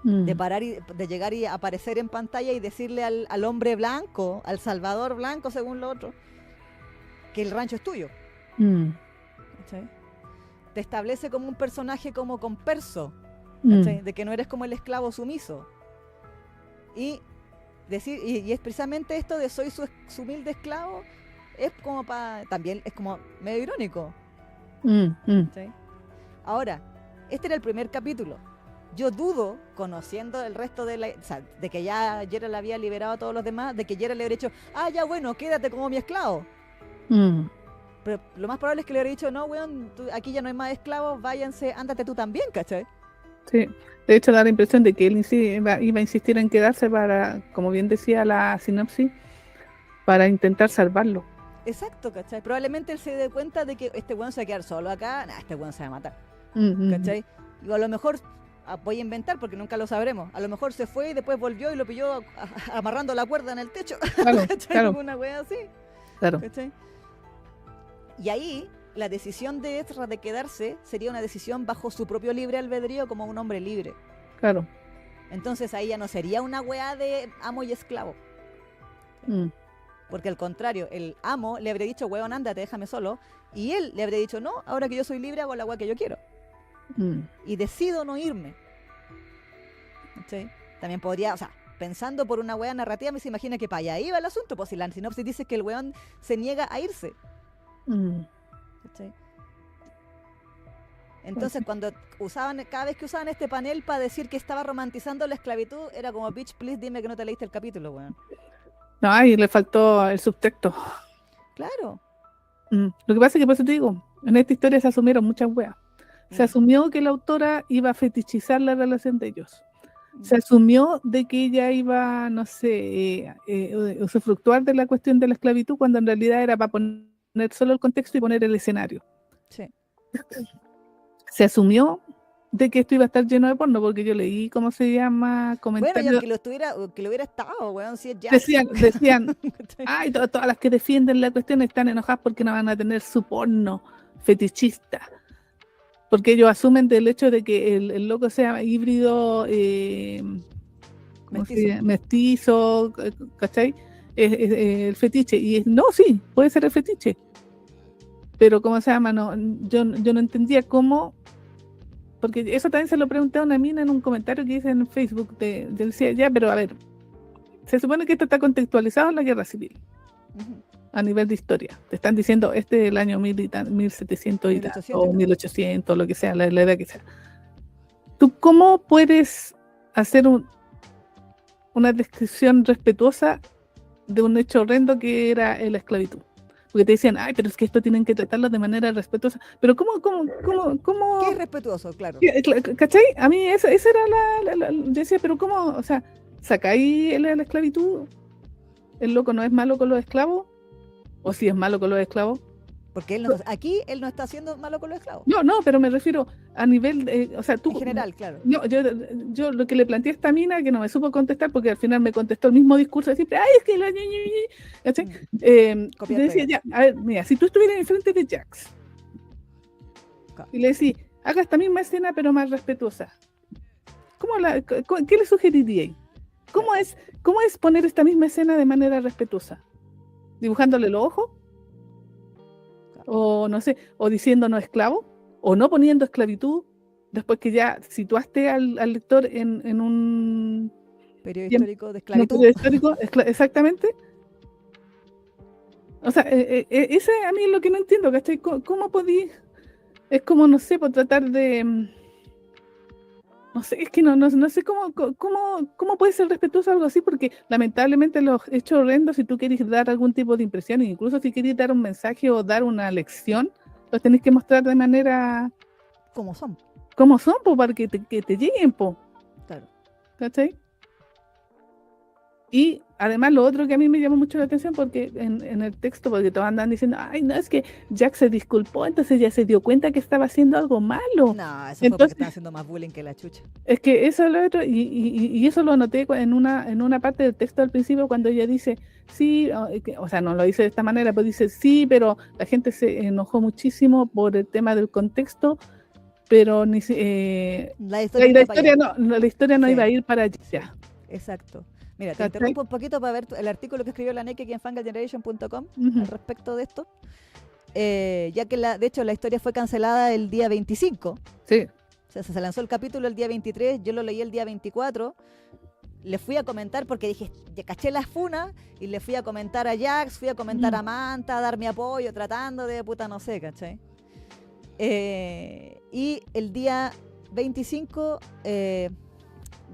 S1: De parar y de llegar y aparecer en pantalla y decirle al hombre blanco, al salvador blanco según lo otro, que el rancho es tuyo. ¿Cachai? Te establece como un personaje como comperso, ¿cachai? De que no eres como el esclavo sumiso. Y decir, y es precisamente esto de soy su humilde esclavo, es como también es como medio irónico. ¿Sí? Ahora, este era el primer capítulo. Yo dudo, conociendo el resto de de que ya Geralt había liberado a todos los demás, de que Geralt le hubiera dicho, ya bueno, quédate como mi esclavo. Pero lo más probable es que le hubiera dicho, no, weón, aquí ya no hay más esclavos, váyanse, ándate tú también, ¿cachai?
S2: Sí, de hecho da la impresión de que él iba a insistir en quedarse para, como bien decía la sinopsis, para intentar salvarlo.
S1: Exacto, ¿cachai? Probablemente él se dé cuenta de que este weón se va a quedar solo acá, este weón se va a matar, ¿cachai? Y a lo mejor, voy a inventar porque nunca lo sabremos, a lo mejor se fue y después volvió y lo pilló amarrando la cuerda en el techo,
S2: claro,
S1: ¿cachai?
S2: Claro.
S1: Una wea así,
S2: claro.
S1: ¿cachai? Y ahí la decisión de Ezra de quedarse sería una decisión bajo su propio libre albedrío como un hombre libre.
S2: Claro.
S1: Entonces ahí ya no sería una weá de amo y esclavo. Porque al contrario, el amo le habría dicho, weón, ándate, déjame solo. Y él le habría dicho, no, ahora que yo soy libre hago la weá que yo quiero. Y decido no irme. ¿Sí? También podría, o sea, pensando por una weá narrativa, me se imagina que para allá iba el asunto. Pues si la sinopsis dice que el weón se niega a irse. ¿Sí? Entonces cuando cada vez que usaban este panel para decir que estaba romantizando la esclavitud, era como, bitch, please dime que no te leíste el capítulo, weón.
S2: No, ahí le faltó el subtexto.
S1: Claro.
S2: Lo que pasa es que por eso te digo, en esta historia se asumieron muchas weas. Se asumió que la autora iba a fetichizar la relación de ellos. Se asumió de que ella iba, no sé, usufructuar de la cuestión de la esclavitud cuando en realidad era para poner solo el contexto y poner el escenario.
S1: Sí.
S2: Se asumió de que esto iba a estar lleno de porno, porque yo leí, ¿cómo se llama? Comentarios.
S1: Bueno, ya que lo hubiera estado, weón, si es ya.
S2: Decían, todas las que defienden la cuestión están enojadas porque no van a tener su porno fetichista. Porque ellos asumen del hecho de que el loco sea híbrido, mestizo, ¿cachai? El fetiche. Y no, sí, puede ser el fetiche. Pero ¿cómo se llama? No, yo no entendía cómo, porque eso también se lo pregunté a una mina en un comentario que hice en Facebook, decía, ya, pero a ver, se supone que esto está contextualizado en la guerra civil, a nivel de historia. Te están diciendo, este es el año 1700 y tal, o 1800, lo que sea, la edad que sea. ¿Tú cómo puedes hacer una descripción respetuosa de un hecho horrendo que era la esclavitud? Porque te decían, pero es que esto tienen que tratarlo de manera respetuosa. Pero ¿cómo?
S1: ¿Qué es respetuoso? Claro.
S2: ¿Cachai? A mí esa era yo decía, pero ¿cómo? O sea, ¿sacáis la esclavitud? ¿El loco no es malo con los esclavos? ¿O si es malo con los esclavos?
S1: Porque aquí él no está haciendo malo con los esclavos.
S2: No, pero me refiero a nivel, o sea, tú...
S1: En general, claro.
S2: Yo lo que le planteé a esta mina, que no me supo contestar, porque al final me contestó el mismo discurso de siempre, ay, es que le decía, ya, a ver, mira, si tú estuvieras enfrente de Jax, y le decís, haga esta misma escena, pero más respetuosa, ¿qué le sugeriría? ¿Cómo es poner esta misma escena de manera respetuosa? ¿Dibujándole los ojos? O no sé, o diciéndonos esclavo, o no poniendo esclavitud, después que ya situaste al lector en un
S1: periodo histórico de esclavitud.
S2: Periodo histórico, exactamente. O sea, ese a mí es lo que no entiendo, ¿cachai? ¿Cómo podí? Es como, no sé, por tratar de... No sé, es que no sé cómo puede ser respetuoso algo así, porque lamentablemente los hechos horrendos, si tú quieres dar algún tipo de impresión, incluso si quieres dar un mensaje o dar una lección, los tenés que mostrar de manera...
S1: Como son,
S2: po, para que te lleguen, po.
S1: Claro.
S2: ¿Cachai? Y además lo otro que a mí me llamó mucho la atención, porque en el texto, porque todos andan diciendo, ay, no, es que Jack se disculpó, entonces ya se dio cuenta que estaba haciendo algo malo.
S1: No, eso fue porque estaba haciendo más bullying que la chucha.
S2: Es que eso es lo otro, y eso lo noté en una parte del texto al principio, cuando ella dice, sí, o sea, no lo dice de esta manera, pero dice, sí, pero la gente se enojó muchísimo por el tema del contexto, pero la historia no iba a ir para allá.
S1: Exacto. Mira, te interrumpo un poquito para ver el artículo que escribió la Neke aquí en fangageneration.com al respecto de esto. Ya que de hecho la historia fue cancelada el día 25.
S2: Sí.
S1: O sea, se lanzó el capítulo el día 23, yo lo leí el día 24. Le fui a comentar porque dije, ya caché las funas, y le fui a comentar a Jax, fui a comentar a Manta, a dar mi apoyo, tratando de puta no sé, ¿cachai? Y el día 25...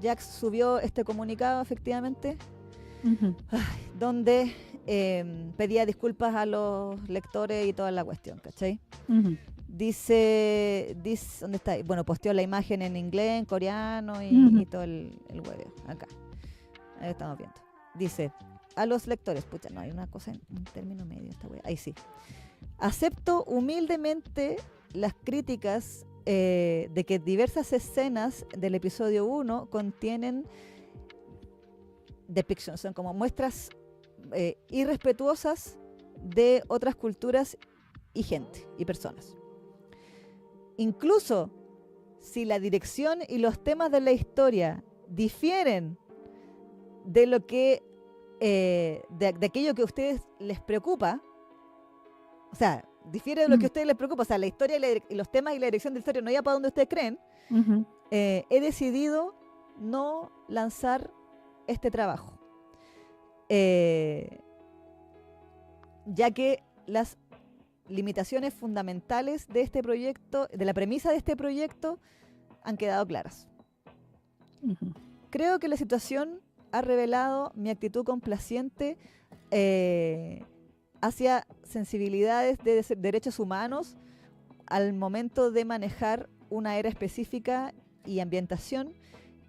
S1: Jax subió este comunicado, efectivamente, donde pedía disculpas a los lectores y toda la cuestión, ¿cachai? Dice, ¿dónde está? Bueno, posteó la imagen en inglés, en coreano y todo el hueveo, acá. Ahí estamos viendo. Dice, a los lectores, pucha, no, hay una cosa en un término medio, esta wea. Ahí sí. Acepto humildemente las críticas de que diversas escenas del episodio 1 contienen depictions, son como muestras irrespetuosas de otras culturas y gente y personas. Incluso si la dirección y los temas de la historia difieren de lo que de aquello que a ustedes les preocupa, o sea, difiere de lo que a ustedes les preocupa, o sea, la historia y los temas y la dirección de la historia no iba para donde ustedes creen, he decidido no lanzar este trabajo. Ya que las limitaciones fundamentales de este proyecto, de la premisa de este proyecto, han quedado claras. Creo que la situación ha revelado mi actitud complaciente hacia sensibilidades de derechos humanos al momento de manejar una era específica y ambientación,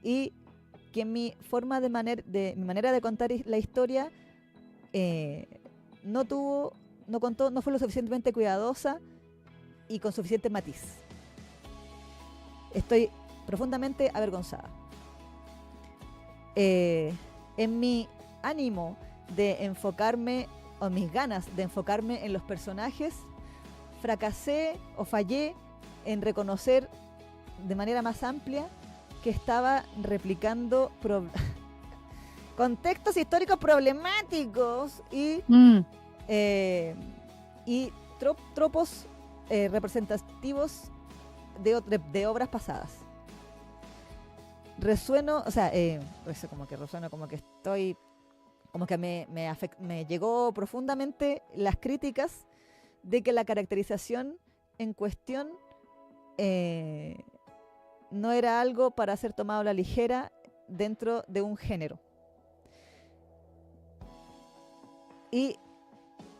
S1: y que mi manera de contar la historia no fue lo suficientemente cuidadosa y con suficiente matiz. Estoy profundamente avergonzada. En mi ánimo de enfocarme, o mis ganas de enfocarme en los personajes, fracasé o fallé en reconocer de manera más amplia que estaba replicando contextos históricos problemáticos y tropos representativos de obras pasadas. Resueno como que estoy, como que me llegó profundamente las críticas de que la caracterización en cuestión no era algo para ser tomado a la ligera dentro de un género. Y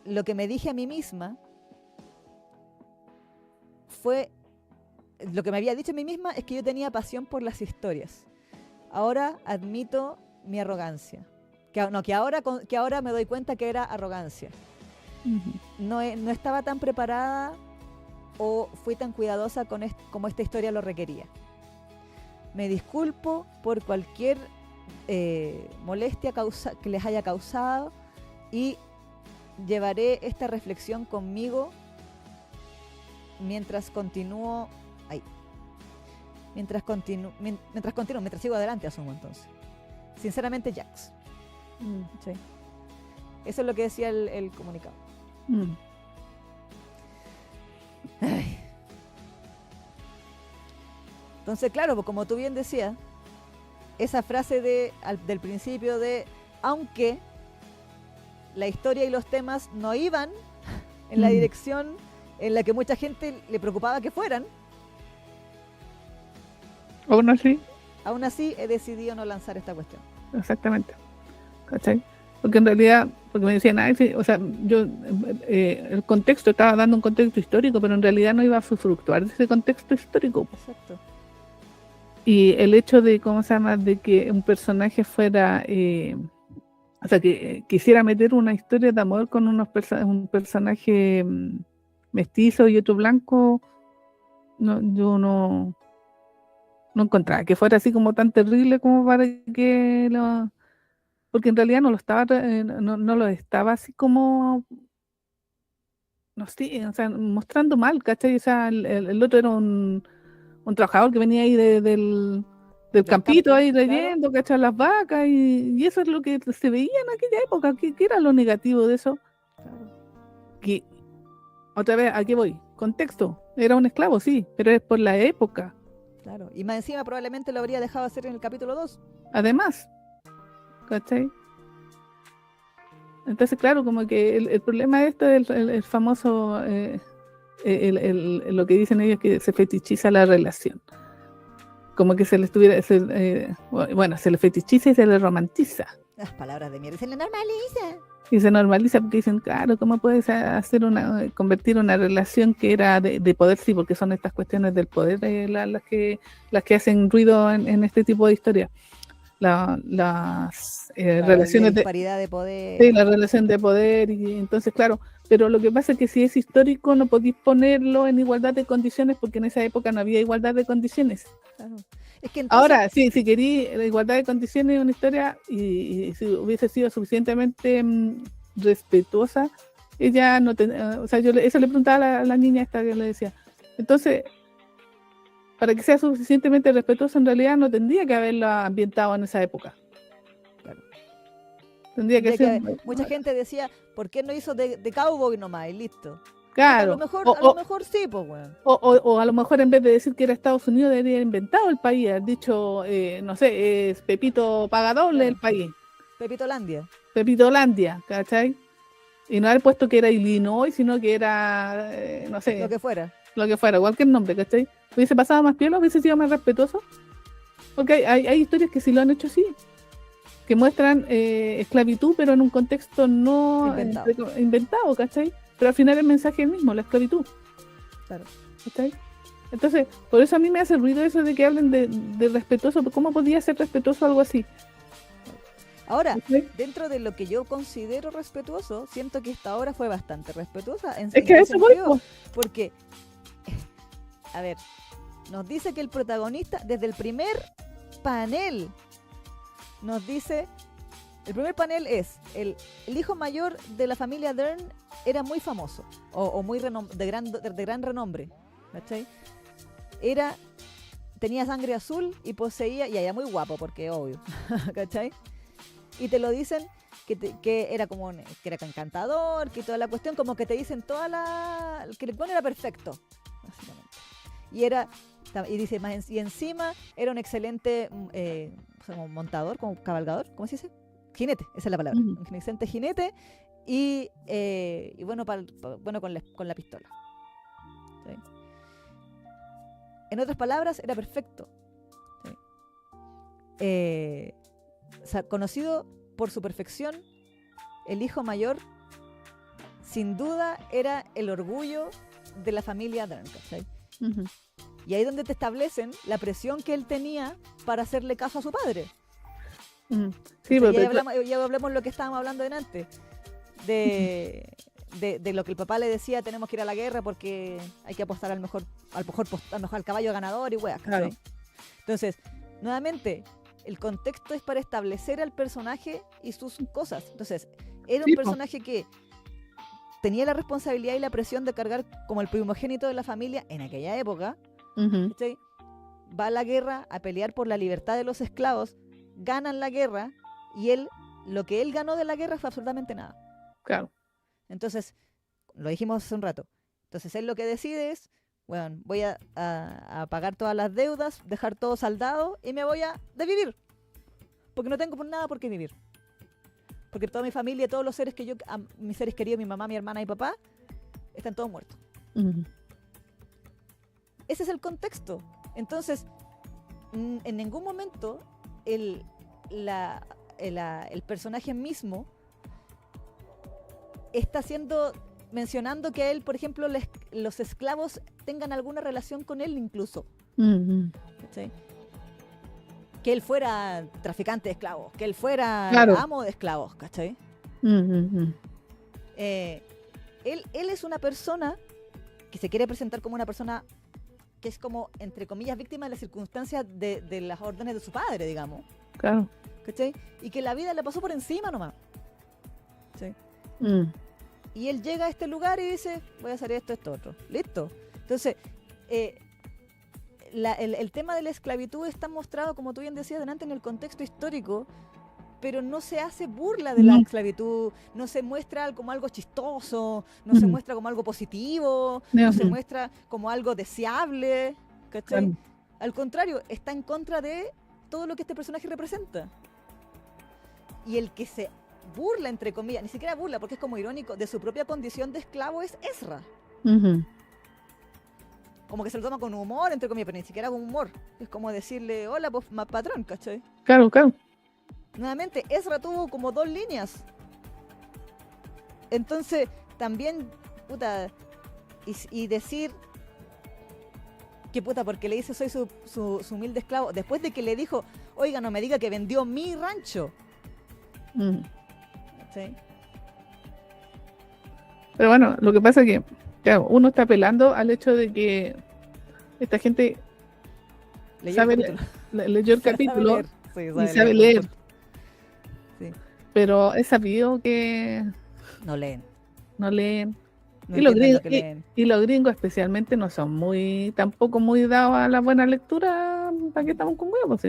S1: lo que me dije a mí misma lo que me había dicho a mí misma es que yo tenía pasión por las historias. Ahora admito mi arrogancia. Que ahora me doy cuenta que era arrogancia. no estaba tan preparada o fui tan cuidadosa como esta historia lo requería. Me disculpo por cualquier molestia que les haya causado y llevaré esta reflexión conmigo mientras sigo adelante, asumo entonces. Sinceramente, Jax. Sí. Eso es lo que decía el comunicado. Ay. Entonces, claro, pues como tú bien decías, esa frase del principio de aunque la historia y los temas no iban en la dirección en la que mucha gente le preocupaba que fueran, aún así he decidido no lanzar esta cuestión.
S2: Exactamente. ¿Cachai? Porque en realidad, porque me decían, o sea, yo el contexto, estaba dando un contexto histórico, pero en realidad no iba a fluctuar de ese contexto histórico.
S1: Exacto.
S2: Y el hecho de, ¿cómo se llama?, de que un personaje fuera, o sea, que quisiera meter una historia de amor con un personaje mestizo y otro blanco, yo no encontraba que fuera así como tan terrible como para que porque en realidad no lo estaba así como, no sé, o sea, mostrando mal, ¿cachai? O sea, el otro era un trabajador que venía ahí del campito ahí leyendo, claro, ¿cachai? Las vacas, y eso es lo que se veía en aquella época. ¿Qué era lo negativo de eso? Que, otra vez, ¿a qué voy? Contexto, era un esclavo, sí, pero es por la época.
S1: Claro, y más encima probablemente lo habría dejado hacer en el capítulo 2.
S2: Además, ¿cachai? Entonces, claro, como que el problema de esto es el famoso, lo que dicen ellos, que se fetichiza la relación. Como que se le fetichiza y se le romantiza.
S1: Las palabras de mierda, se le normaliza.
S2: Y se normaliza porque dicen, claro, ¿cómo puedes convertir una relación que era de poder? Sí, porque son estas cuestiones del poder las que hacen ruido en este tipo de historias. Las relaciones
S1: de disparidad de poder.
S2: Sí, la relación de poder, y entonces, claro, pero lo que pasa es que si es histórico no podéis ponerlo en igualdad de condiciones, porque en esa época no había igualdad de condiciones.
S1: Claro. Es que entonces...
S2: Ahora, sí, si querí la igualdad de condiciones en una historia y si hubiese sido suficientemente respetuosa, ella no o sea, eso le preguntaba a la niña esta, que le decía. Entonces, para que sea suficientemente respetuosa, en realidad no tendría que haberla ambientado en esa época.
S1: Claro.
S2: Tendría que ser...
S1: Mucha gente decía, ¿por qué no hizo de cowboy nomás y listo?
S2: Claro.
S1: A lo mejor sí, pues, weón.
S2: O a lo mejor en vez de decir que era Estados Unidos, debería haber inventado el país, haber dicho, no sé, es Pepito Pagadoble, claro, el país. Pepitolandia, ¿cachai? Y no haber puesto que era Illinois, sino que era, no sé.
S1: Lo que fuera,
S2: cualquier nombre, ¿cachai? Hubiese pasado más piola, hubiese sido más respetuoso. Porque hay historias que sí lo han hecho así, que muestran esclavitud, pero en un contexto no inventado, ¿cachai? Pero al final el mensaje es el mismo, la esclavitud.
S1: Claro.
S2: ¿Cachai? Entonces, por eso a mí me hace ruido eso de que hablen de respetuoso. ¿Cómo podía ser respetuoso algo así?
S1: Ahora, dentro de lo que yo considero respetuoso, siento que esta obra fue bastante respetuosa.
S2: Es que eso fue,
S1: porque, a ver, nos dice que el protagonista, desde el primer panel, nos dice, el primer panel es, el hijo mayor de la familia Dern era muy famoso, o muy de gran renombre, ¿cachai? Tenía sangre azul y poseía, y era muy guapo, porque obvio, ¿cachai? Y te lo dicen que era como que era encantador, que toda la cuestión, como que te dicen que el era perfecto, básicamente. Y dice más, y encima era un excelente como montador, como cabalgador, ¿cómo se dice? Jinete, esa es la palabra. Un excelente jinete y bueno, bueno con la pistola. ¿Sí? En otras palabras, era perfecto. ¿Sí? O sea, conocido por su perfección, el hijo mayor, sin duda, era el orgullo de la familia Dern, ¿sí? Uh-huh. Y ahí es donde te establecen la presión que él tenía para hacerle caso a su padre. Uh-huh. Sí, ya hablamos lo que estábamos hablando delante, de de lo que el papá le decía, tenemos que ir a la guerra porque hay que apostar al mejor caballo ganador y weas,
S2: Claro.
S1: Entonces, nuevamente, el contexto es para establecer al personaje y sus cosas. Entonces, era un personaje que tenía la responsabilidad y la presión de cargar como el primogénito de la familia en aquella época. ¿Cachai? Va a la guerra a pelear por la libertad de los esclavos, ganan la guerra y lo que él ganó de la guerra fue absolutamente nada.
S2: Claro.
S1: Entonces, lo dijimos hace un rato. Entonces él lo que decide es, bueno, voy a pagar todas las deudas, dejar todo saldado y me voy a desvivir. Porque no tengo por nada por qué vivir. Porque toda mi familia, todos los seres mis seres queridos, mi mamá, mi hermana y papá, están todos muertos. Ese es el contexto. Entonces, en ningún momento el personaje mismo está mencionando que él, por ejemplo, los esclavos tengan alguna relación con él incluso. ¿Sí? Que él fuera traficante de esclavos, que él fuera amo de esclavos, ¿cachai? Él es una persona que se quiere presentar como una persona que es como, entre comillas, víctima de las circunstancias de las órdenes de su padre, digamos.
S2: Claro.
S1: ¿Cachai? Y que la vida le pasó por encima nomás. ¿Sí? Y él llega a este lugar y dice, voy a hacer esto, otro. Listo. Entonces, el tema de la esclavitud está mostrado, como tú bien decías delante, en el contexto histórico, pero no se hace burla de la esclavitud, no se muestra como algo chistoso, no se muestra como algo positivo, no se muestra como algo deseable, ¿cachai? Al contrario, está en contra de todo lo que este personaje representa. Y el que se burla, entre comillas, ni siquiera burla, porque es como irónico, de su propia condición de esclavo es Ezra. Como que se lo toma con humor, entre comillas, pero ni siquiera con humor. Es como decirle, hola, pues, patrón, ¿cachai?
S2: Claro.
S1: Nuevamente, Ezra tuvo como 2 líneas. Entonces, también, puta, y decir que puta, porque le dice soy su humilde esclavo, después de que le dijo, oiga, no me diga que vendió mi rancho. ¿Sí?
S2: Pero bueno, lo que pasa es que, claro, uno está apelando al hecho de que esta gente leyó el capítulo y sabe leer. Sí. Pero es sabido que
S1: no leen.
S2: Y los gringos especialmente no son tampoco muy dados a la buena lectura. ¿Para qué estamos con huevos?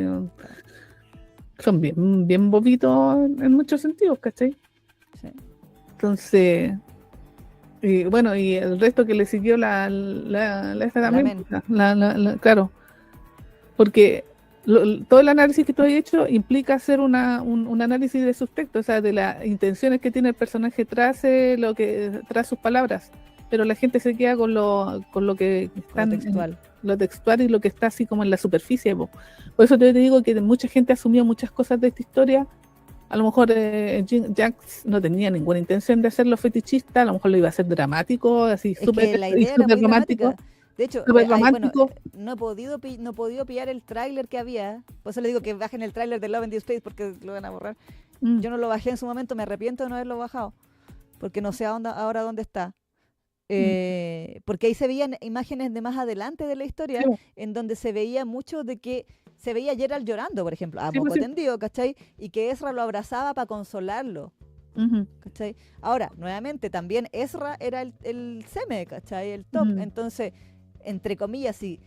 S2: Son bien bobitos en muchos sentidos, ¿cachai?
S1: Sí.
S2: Entonces, y bueno, y el resto que le siguió esta también, claro, porque todo el análisis que tú has hecho implica hacer un análisis de sus textos, o sea, de las intenciones que tiene el personaje tras sus palabras, pero la gente se queda con lo que está lo textual y lo que está así como en la superficie. Por eso te digo que mucha gente asumió muchas cosas de esta historia. A lo mejor Jax no tenía ninguna intención de hacerlo fetichista, a lo mejor lo iba a hacer dramático, así súper romántico.
S1: De hecho, bueno, no he podido pillar el tráiler que había. Por eso le digo que bajen el tráiler de Love and Deep Space porque lo van a borrar. Yo no lo bajé en su momento, me arrepiento de no haberlo bajado. Porque no sé ahora dónde está. Porque ahí se veían imágenes de más adelante de la historia, en donde se veía mucho de que se veía a Geralt llorando, por ejemplo, a poco tendido, ¿cachai? Y que Ezra lo abrazaba para consolarlo. ¿Cachai? Ahora, nuevamente, también Ezra era el seme, ¿cachai? El top. Entonces, entre comillas, si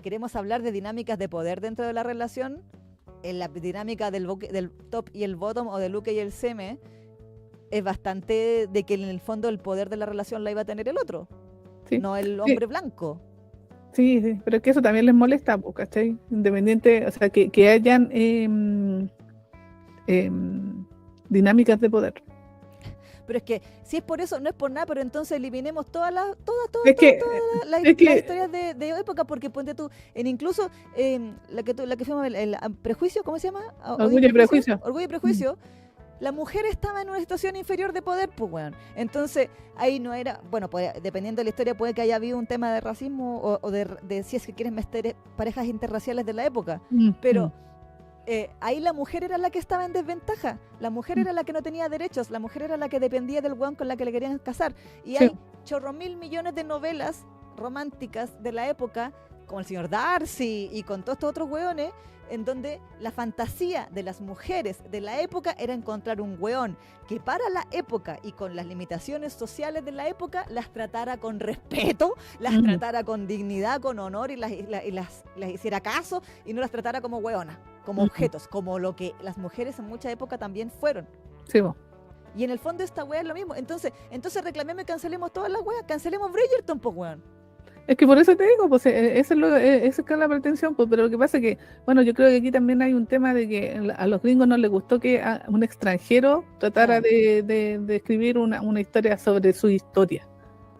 S1: queremos hablar de dinámicas de poder dentro de la relación, en la dinámica del top y el bottom, o de Luke y el seme, es bastante de que en el fondo el poder de la relación la iba a tener el otro, no el hombre blanco.
S2: Sí, pero es que eso también les molesta, ¿cachai? Independiente, o sea, que hayan dinámicas de poder.
S1: Pero es que, si es por eso, no es por nada, pero entonces eliminemos todas las historias de época, porque ponte tú, incluso la que fuimos, el prejuicio, ¿cómo se llama?
S2: Orgullo y prejuicio.
S1: Orgullo y prejuicio. La mujer estaba en una situación inferior de poder, pues bueno. Entonces, ahí no era, bueno, pues, dependiendo de la historia, puede que haya habido un tema de racismo o de si es que quieren meter parejas interraciales de la época. Pero ahí la mujer era la que estaba en desventaja. La mujer era la que no tenía derechos. La mujer era la que dependía del weón con la que le querían casar. Y hay chorro mil millones de novelas románticas de la época, como El señor Darcy y con todos estos otros weones, en donde la fantasía de las mujeres de la época era encontrar un weón que para la época y con las limitaciones sociales de la época las tratara con respeto, las tratara con dignidad, con honor y las hiciera caso y no las tratara como weonas, como objetos, como lo que las mujeres en mucha época también fueron.
S2: Sí, vos.
S1: Y en el fondo esta wea es lo mismo. Entonces reclamemos y cancelemos todas las weas, cancelemos Bridgerton, pues weón.
S2: Es que por eso te digo, pues esa es la pretensión, pues, pero lo que pasa es que, bueno, yo creo que aquí también hay un tema de que a los gringos no les gustó que a un extranjero tratara de escribir una historia sobre su historia.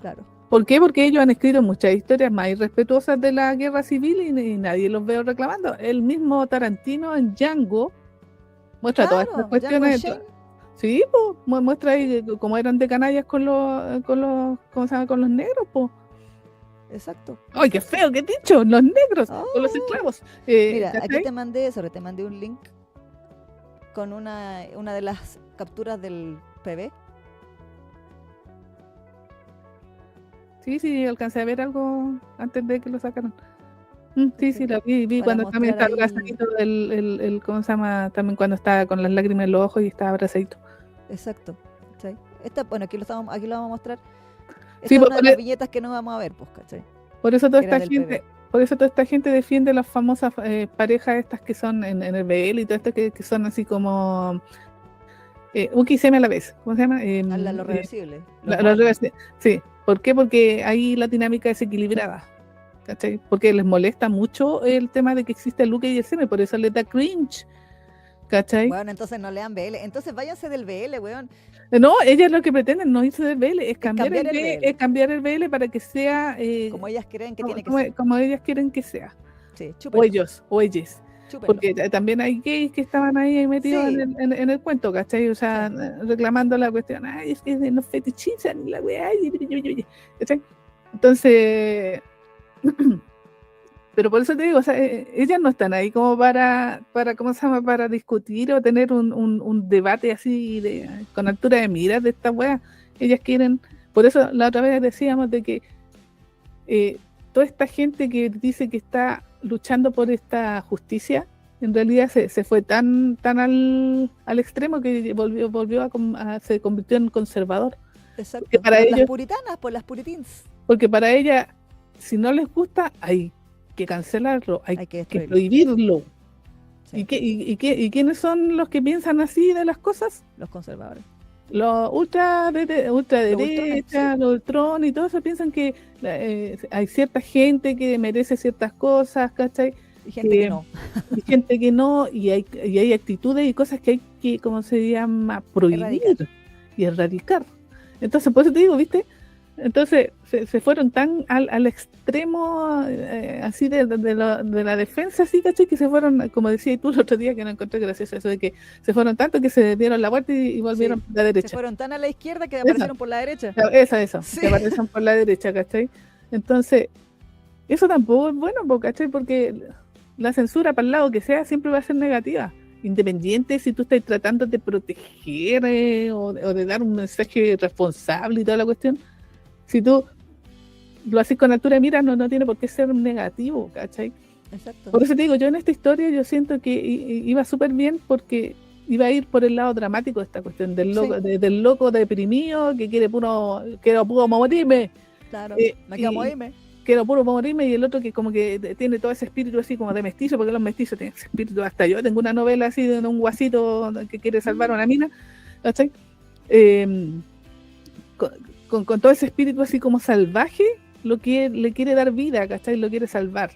S1: Claro.
S2: ¿Por qué? Porque ellos han escrito muchas historias más irrespetuosas de la guerra civil y nadie los veo reclamando. El mismo Tarantino en Django muestra todas estas cuestiones. Sí, pues, muestra ahí cómo eran de canallas con los ¿cómo se llama? Con los negros, pues.
S1: Exacto.
S2: ¡Ay, qué feo, qué dicho! Los negros, con los esclavos.
S1: Mira, aquí te mandé un link con una de las capturas del PB.
S2: Sí, alcancé a ver algo antes de que lo sacaran. Sí, la vi cuando también está abrazadito el ¿cómo se llama? También cuando está con las lágrimas en los ojos y está abrazadito.
S1: Exacto. ¿Sí? Bueno, aquí lo vamos a mostrar.
S2: Sí,
S1: es una de las viñetas que no vamos a ver, pues, ¿cachai?
S2: Por eso toda esta gente defiende las famosas parejas estas que son en el BL y todo esto que son así como Uki y Semi a la vez. ¿Cómo se llama?
S1: Lo reversible.
S2: Lo reversible. Sí. ¿Por qué? Porque ahí la dinámica es equilibrada. ¿Cachai? Porque les molesta mucho el tema de que existe el Luke y el Semi, por eso les da cringe. ¿Cachai?
S1: Bueno, entonces no lean BL. Entonces váyanse del BL, weón.
S2: No, ellas lo que pretenden no irse del BL, es cambiar el BL para que sea
S1: como ellas creen que tiene que ser.
S2: Como ellas quieren que sea.
S1: Sí,
S2: o ellas. Porque también hay gays que estaban ahí metidos en el cuento, ¿cachai? O sea, reclamando la cuestión, ay, es que no fetichizan la weá, ¿cachai? Entonces, pero por eso te digo, o sea, ellas no están ahí como para ¿cómo se llama? Para discutir o tener un debate así con altura de miras de esta weá. Ellas quieren, por eso la otra vez decíamos de que toda esta gente que dice que está luchando por esta justicia, en realidad se fue tan al extremo que volvió se convirtió en conservador.
S1: Exacto. Porque para ellos, las puritanas, por las puritins.
S2: Porque para ella, si no les gusta, hay que cancelarlo, hay que prohibirlo. Sí. ¿Y quiénes son los que piensan así de las cosas?
S1: Los conservadores.
S2: Los ultraderecha, los ultron y todo eso piensan que hay cierta gente que merece ciertas cosas, ¿cachai?
S1: Y gente que no.
S2: Y gente que no, y hay actitudes y cosas que hay que, ¿cómo se llama? Prohibir y erradicar. Entonces, por eso te digo, ¿viste? Entonces se fueron tan al extremo así de la defensa, así, ¿cachai? Que se fueron, como decías tú el otro día, que no encontré gracioso eso de que se fueron tanto que se dieron la vuelta y volvieron por la derecha.
S1: Se fueron tan a la izquierda que aparecieron por la derecha.
S2: Eso, que aparecieron por la derecha, ¿cachai? Entonces, eso tampoco es bueno, ¿cachai? Porque la censura para el lado que sea siempre va a ser negativa. Independiente si tú estás tratando de proteger o de dar un mensaje responsable y toda la cuestión. Si tú lo haces con altura de mira, no tiene por qué ser negativo, ¿cachai?
S1: Exacto.
S2: Por eso te digo, yo en esta historia yo siento que iba súper bien porque iba a ir por el lado dramático de esta cuestión, del loco deprimido que quiero puro morirme.
S1: Claro, me quiero morirme.
S2: Quiero puro morirme, y el otro que como que tiene todo ese espíritu así como de mestizo, porque los mestizos tienen ese espíritu. Hasta yo tengo una novela así de un guasito que quiere salvar a una mina, ¿cachai? Con todo ese espíritu así como salvaje, le quiere dar vida, ¿cachai? Lo quiere salvar.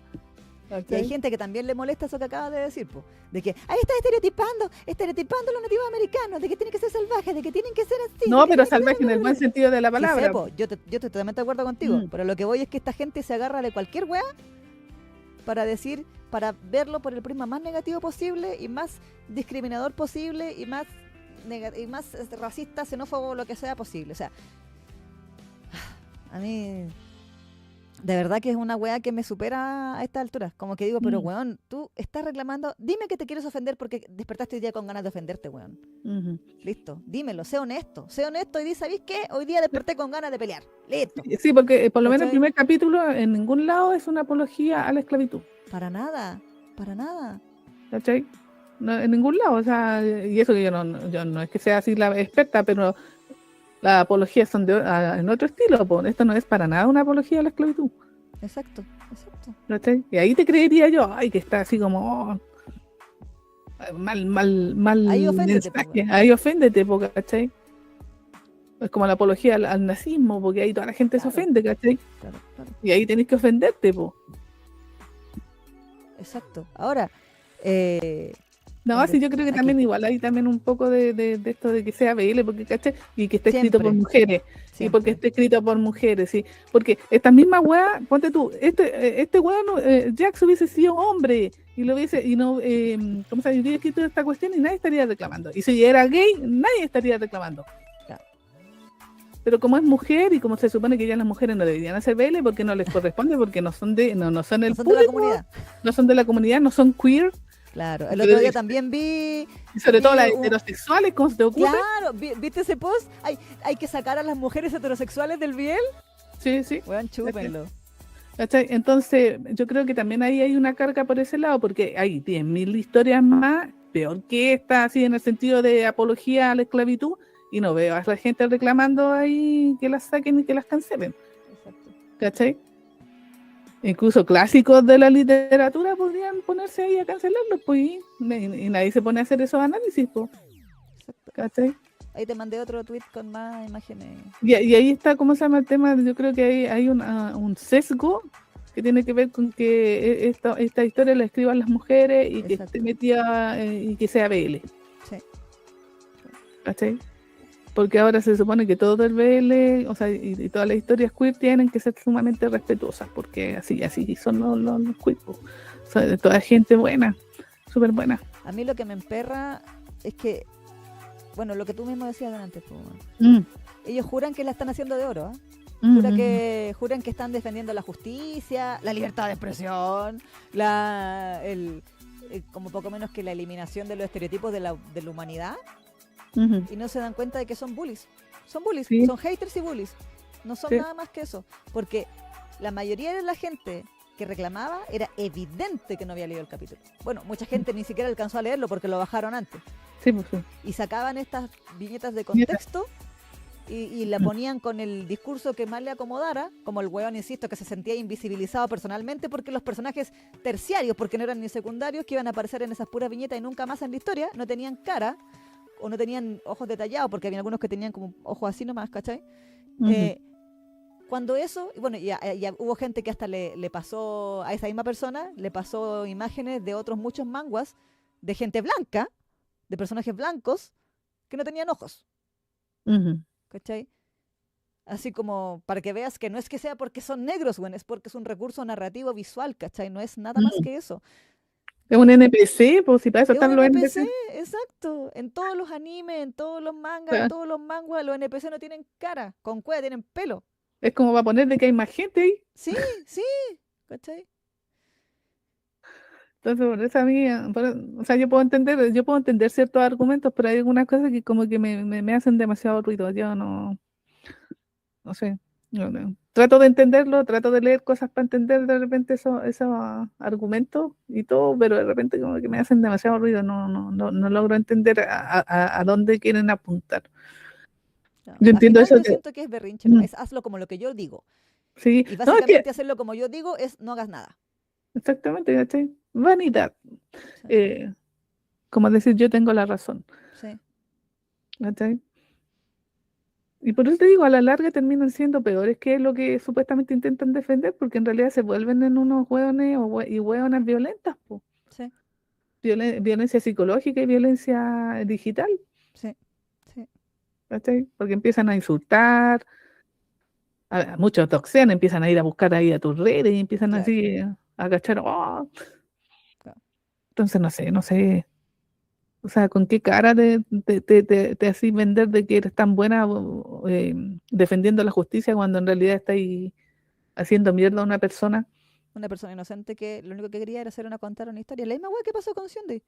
S1: Y hay gente que también le molesta eso que acabas de decir, po, de que ahí está estereotipando a los nativos americanos, de que tienen que ser salvajes, de que tienen que ser así.
S2: No, pero salvaje en el buen sentido de la palabra.
S1: Sí, po, yo estoy totalmente de acuerdo contigo, pero lo que voy es que esta gente se agarra de cualquier weá para verlo por el prisma más negativo posible y más discriminador posible y más racista, xenófobo, lo que sea posible. O sea, a mí De verdad que es una weá que me supera a esta altura. Como que digo, pero weón, tú estás reclamando, dime que te quieres ofender porque despertaste hoy día con ganas de ofenderte, weón. Listo, dímelo, sé honesto y di, ¿sabéis qué? Hoy día desperté con ganas de pelear. Listo.
S2: Sí, porque por lo menos el primer capítulo en ningún lado es una apología a la esclavitud.
S1: Para nada.
S2: ¿Cachai? No, en ningún lado, o sea, y eso que yo no es que sea así la experta, pero las apologías son en otro estilo, pues. Esto no es para nada una apología a la esclavitud.
S1: Exacto.
S2: ¿Cachai? Y ahí te creería yo, ay, que está así como mal
S1: ahí oféndete,
S2: mensaje, ahí oféndete, ¿cachai? Es como la apología al nazismo, porque ahí toda la gente se ofende, ¿cachai?
S1: Claro.
S2: Y ahí tenés que ofenderte, po.
S1: Exacto. Ahora,
S2: no, sí, yo creo que también igual hay también un poco de esto de que sea BL, porque ¿cachai? Y que esté escrito por mujeres. Siempre. Y porque esté escrito por mujeres, sí. Porque esta misma weá, ponte tú, este weá, Jax hubiese sido hombre y lo hubiese, y no, ¿cómo se hubiera escrito esta cuestión y nadie estaría reclamando? Y si era gay, nadie estaría reclamando. Claro. Pero como es mujer y como se supone que ya las mujeres no deberían hacer BL porque no les corresponde, porque no son el público,
S1: de la comunidad.
S2: No son de la comunidad, no son queer.
S1: Claro, el otro día también vi...
S2: Y sobre todo las heterosexuales, ¿cómo se te ocurre?
S1: Claro, ¿viste ese post? Hay que sacar a las mujeres heterosexuales del biel.
S2: Sí.
S1: Bueno, chúpenlo.
S2: ¿Cachai? Entonces, yo creo que también ahí hay una carga por ese lado, porque hay 10.000 historias más, peor que esta, así en el sentido de apología a la esclavitud, y no veo a la gente reclamando ahí que las saquen y que las cancelen. Exacto. ¿Cachai? Incluso clásicos de la literatura podrían ponerse ahí a cancelarlos, pues, y nadie se pone a hacer esos análisis, pues. ¿Cachai?
S1: Ahí te mandé otro tweet con más imágenes.
S2: Y ahí está, ¿cómo se llama el tema? Yo creo que hay un sesgo que tiene que ver con que esta historia la escriban las mujeres y Exacto. Que esté metida y que sea BL.
S1: Sí.
S2: ¿Cachai? Porque ahora se supone que todo el BL, o sea, y todas las historias queer tienen que ser sumamente respetuosas, porque así son los queer. O sea, toda gente buena, súper buena.
S1: A mí lo que me emperra es que, bueno, lo que tú mismo decías antes, ellos juran que la están haciendo de oro, ¿eh? Juran que están defendiendo la justicia, la libertad de expresión, como poco menos que la eliminación de los estereotipos de la humanidad. Y no se dan cuenta de que son bullies. Son bullies, sí. Son haters y bullies. No son nada más que eso. Porque la mayoría de la gente que reclamaba era evidente que no había leído el capítulo. Bueno, mucha gente ni siquiera alcanzó a leerlo porque lo bajaron antes.
S2: Sí, pues sí.
S1: Y sacaban estas viñetas de contexto y la ponían con el discurso que más le acomodara, como el weón, insisto, que se sentía invisibilizado personalmente porque los personajes terciarios, porque no eran ni secundarios, que iban a aparecer en esas puras viñetas y nunca más en la historia, no tenían cara o no tenían ojos detallados, porque había algunos que tenían como ojos así nomás, ¿cachai? Cuando eso, bueno, ya hubo gente que hasta le pasó a esa misma persona, le pasó imágenes de otros muchos manguas de gente blanca, de personajes blancos, que no tenían ojos. ¿Cachai? Así como para que veas que no es que sea porque son negros, bueno, es porque es un recurso narrativo visual, ¿cachai? No es nada más que eso.
S2: Es un NPC, pues si para eso están los
S1: NPC. Exacto. En todos los animes, en todos los mangas, en todos los manguas, los NPC no tienen cara, con cueva tienen pelo.
S2: Es como va a poner de que hay más gente ahí.
S1: Sí, ¿cachai?
S2: Entonces, por eso a mí, o sea, yo puedo entender ciertos argumentos, pero hay algunas cosas que como que me hacen demasiado ruido. Yo no sé. Trato de entenderlo, trato de leer cosas para entender de repente esos argumentos y todo, pero de repente como que me hacen demasiado ruido, no logro entender a dónde quieren apuntar.
S1: No, yo entiendo eso. Yo siento que es berrinche, es hazlo como lo que yo digo.
S2: Sí.
S1: Y básicamente hacerlo como yo digo es no hagas nada.
S2: Exactamente, ¿cachai? Vanidad. Sí. Como decir, yo tengo la razón.
S1: Sí.
S2: ¿Cachai? Y por eso te digo, a la larga terminan siendo peores que lo que supuestamente intentan defender, porque en realidad se vuelven en unos hueones y hueonas violentas, po.
S1: Sí.
S2: Violencia psicológica y violencia digital.
S1: Sí.
S2: ¿Cachai? Porque empiezan a insultar, muchos doxean, empiezan a ir a buscar ahí a tus redes y empiezan así a cachar. Oh. Claro. Entonces no sé. O sea, ¿con qué cara te así vender de que eres tan buena defendiendo la justicia cuando en realidad está ahí haciendo mierda a una persona.
S1: Una persona inocente que lo único que quería era contar una historia. La misma weá que pasó con Hyundai.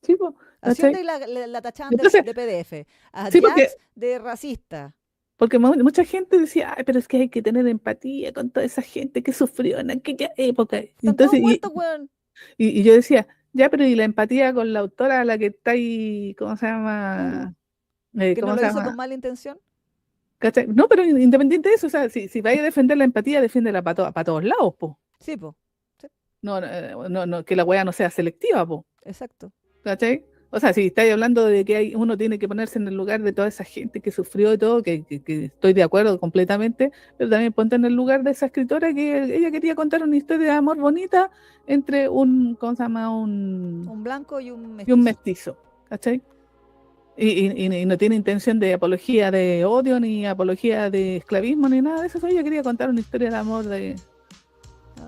S2: Sí, pues.
S1: A Hyundai la tachaban
S2: Entonces,
S1: de PDF. A
S2: sí,
S1: Jax de racista.
S2: porque mucha gente decía, ay, pero es que hay que tener empatía con toda esa gente que sufrió en aquella época.
S1: Están todos muertos, weón.
S2: Y yo decía, ya, pero ¿y la empatía con la autora a la que está ahí, ¿cómo se llama?
S1: Que
S2: ¿Cómo
S1: no lo
S2: se
S1: hizo
S2: llama?
S1: con mala intención.
S2: ¿Cachai? No, pero independiente de eso, o sea, si vais a defender la empatía, defiéndela para todos lados, po.
S1: Sí, po. Sí.
S2: No, que la weá no sea selectiva, po.
S1: Exacto.
S2: ¿Cachai? O sea, si estáis hablando de que uno tiene que ponerse en el lugar de toda esa gente que sufrió y todo, que estoy de acuerdo completamente, pero también ponte en el lugar de esa escritora que ella quería contar una historia de amor bonita entre ¿cómo se llama?
S1: Un blanco y un mestizo.
S2: Y un mestizo, ¿cachai? Y no tiene intención de apología de odio, ni apología de esclavismo, ni nada de eso. Ella quería contar una historia de amor de...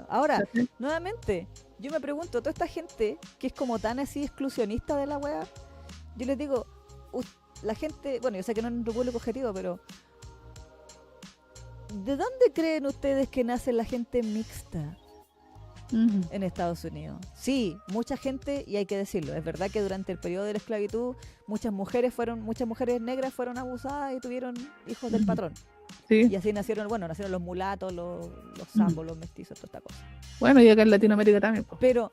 S1: Ahora, nuevamente, yo me pregunto, toda esta gente que es como tan así exclusionista de la weá, yo les digo, la gente, bueno, yo sé que no es nuestro público objetivo, pero ¿de dónde creen ustedes que nace la gente mixta en Estados Unidos? Sí, mucha gente, y hay que decirlo, es verdad que durante el periodo de la esclavitud muchas mujeres negras fueron abusadas y tuvieron hijos del patrón.
S2: Sí.
S1: Y así nacieron los mulatos, los zambos, los mestizos, toda esta cosa.
S2: Bueno, y acá en Latinoamérica también, po.
S1: Pero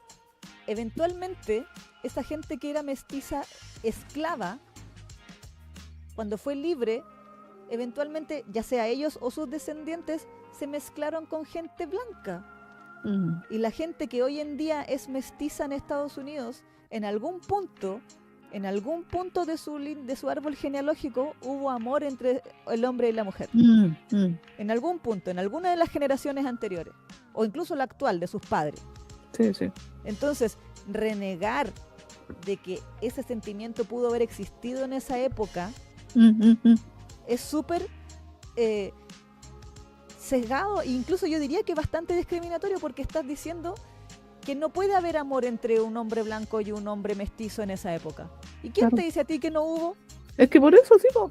S1: eventualmente esa gente que era mestiza esclava, cuando fue libre, eventualmente, ya sea ellos o sus descendientes, se mezclaron con gente blanca. Y la gente que hoy en día es mestiza en Estados Unidos, en algún punto de su árbol genealógico hubo amor entre el hombre y la mujer. En algún punto, en alguna de las generaciones anteriores, o incluso la actual de sus padres.
S2: Sí, sí.
S1: Entonces, renegar de que ese sentimiento pudo haber existido en esa época es súper sesgado, e incluso yo diría que bastante discriminatorio, porque estás diciendo que no puede haber amor entre un hombre blanco y un hombre mestizo en esa época. ¿Y quién te dice a ti que no hubo?
S2: Es que por eso sí, po.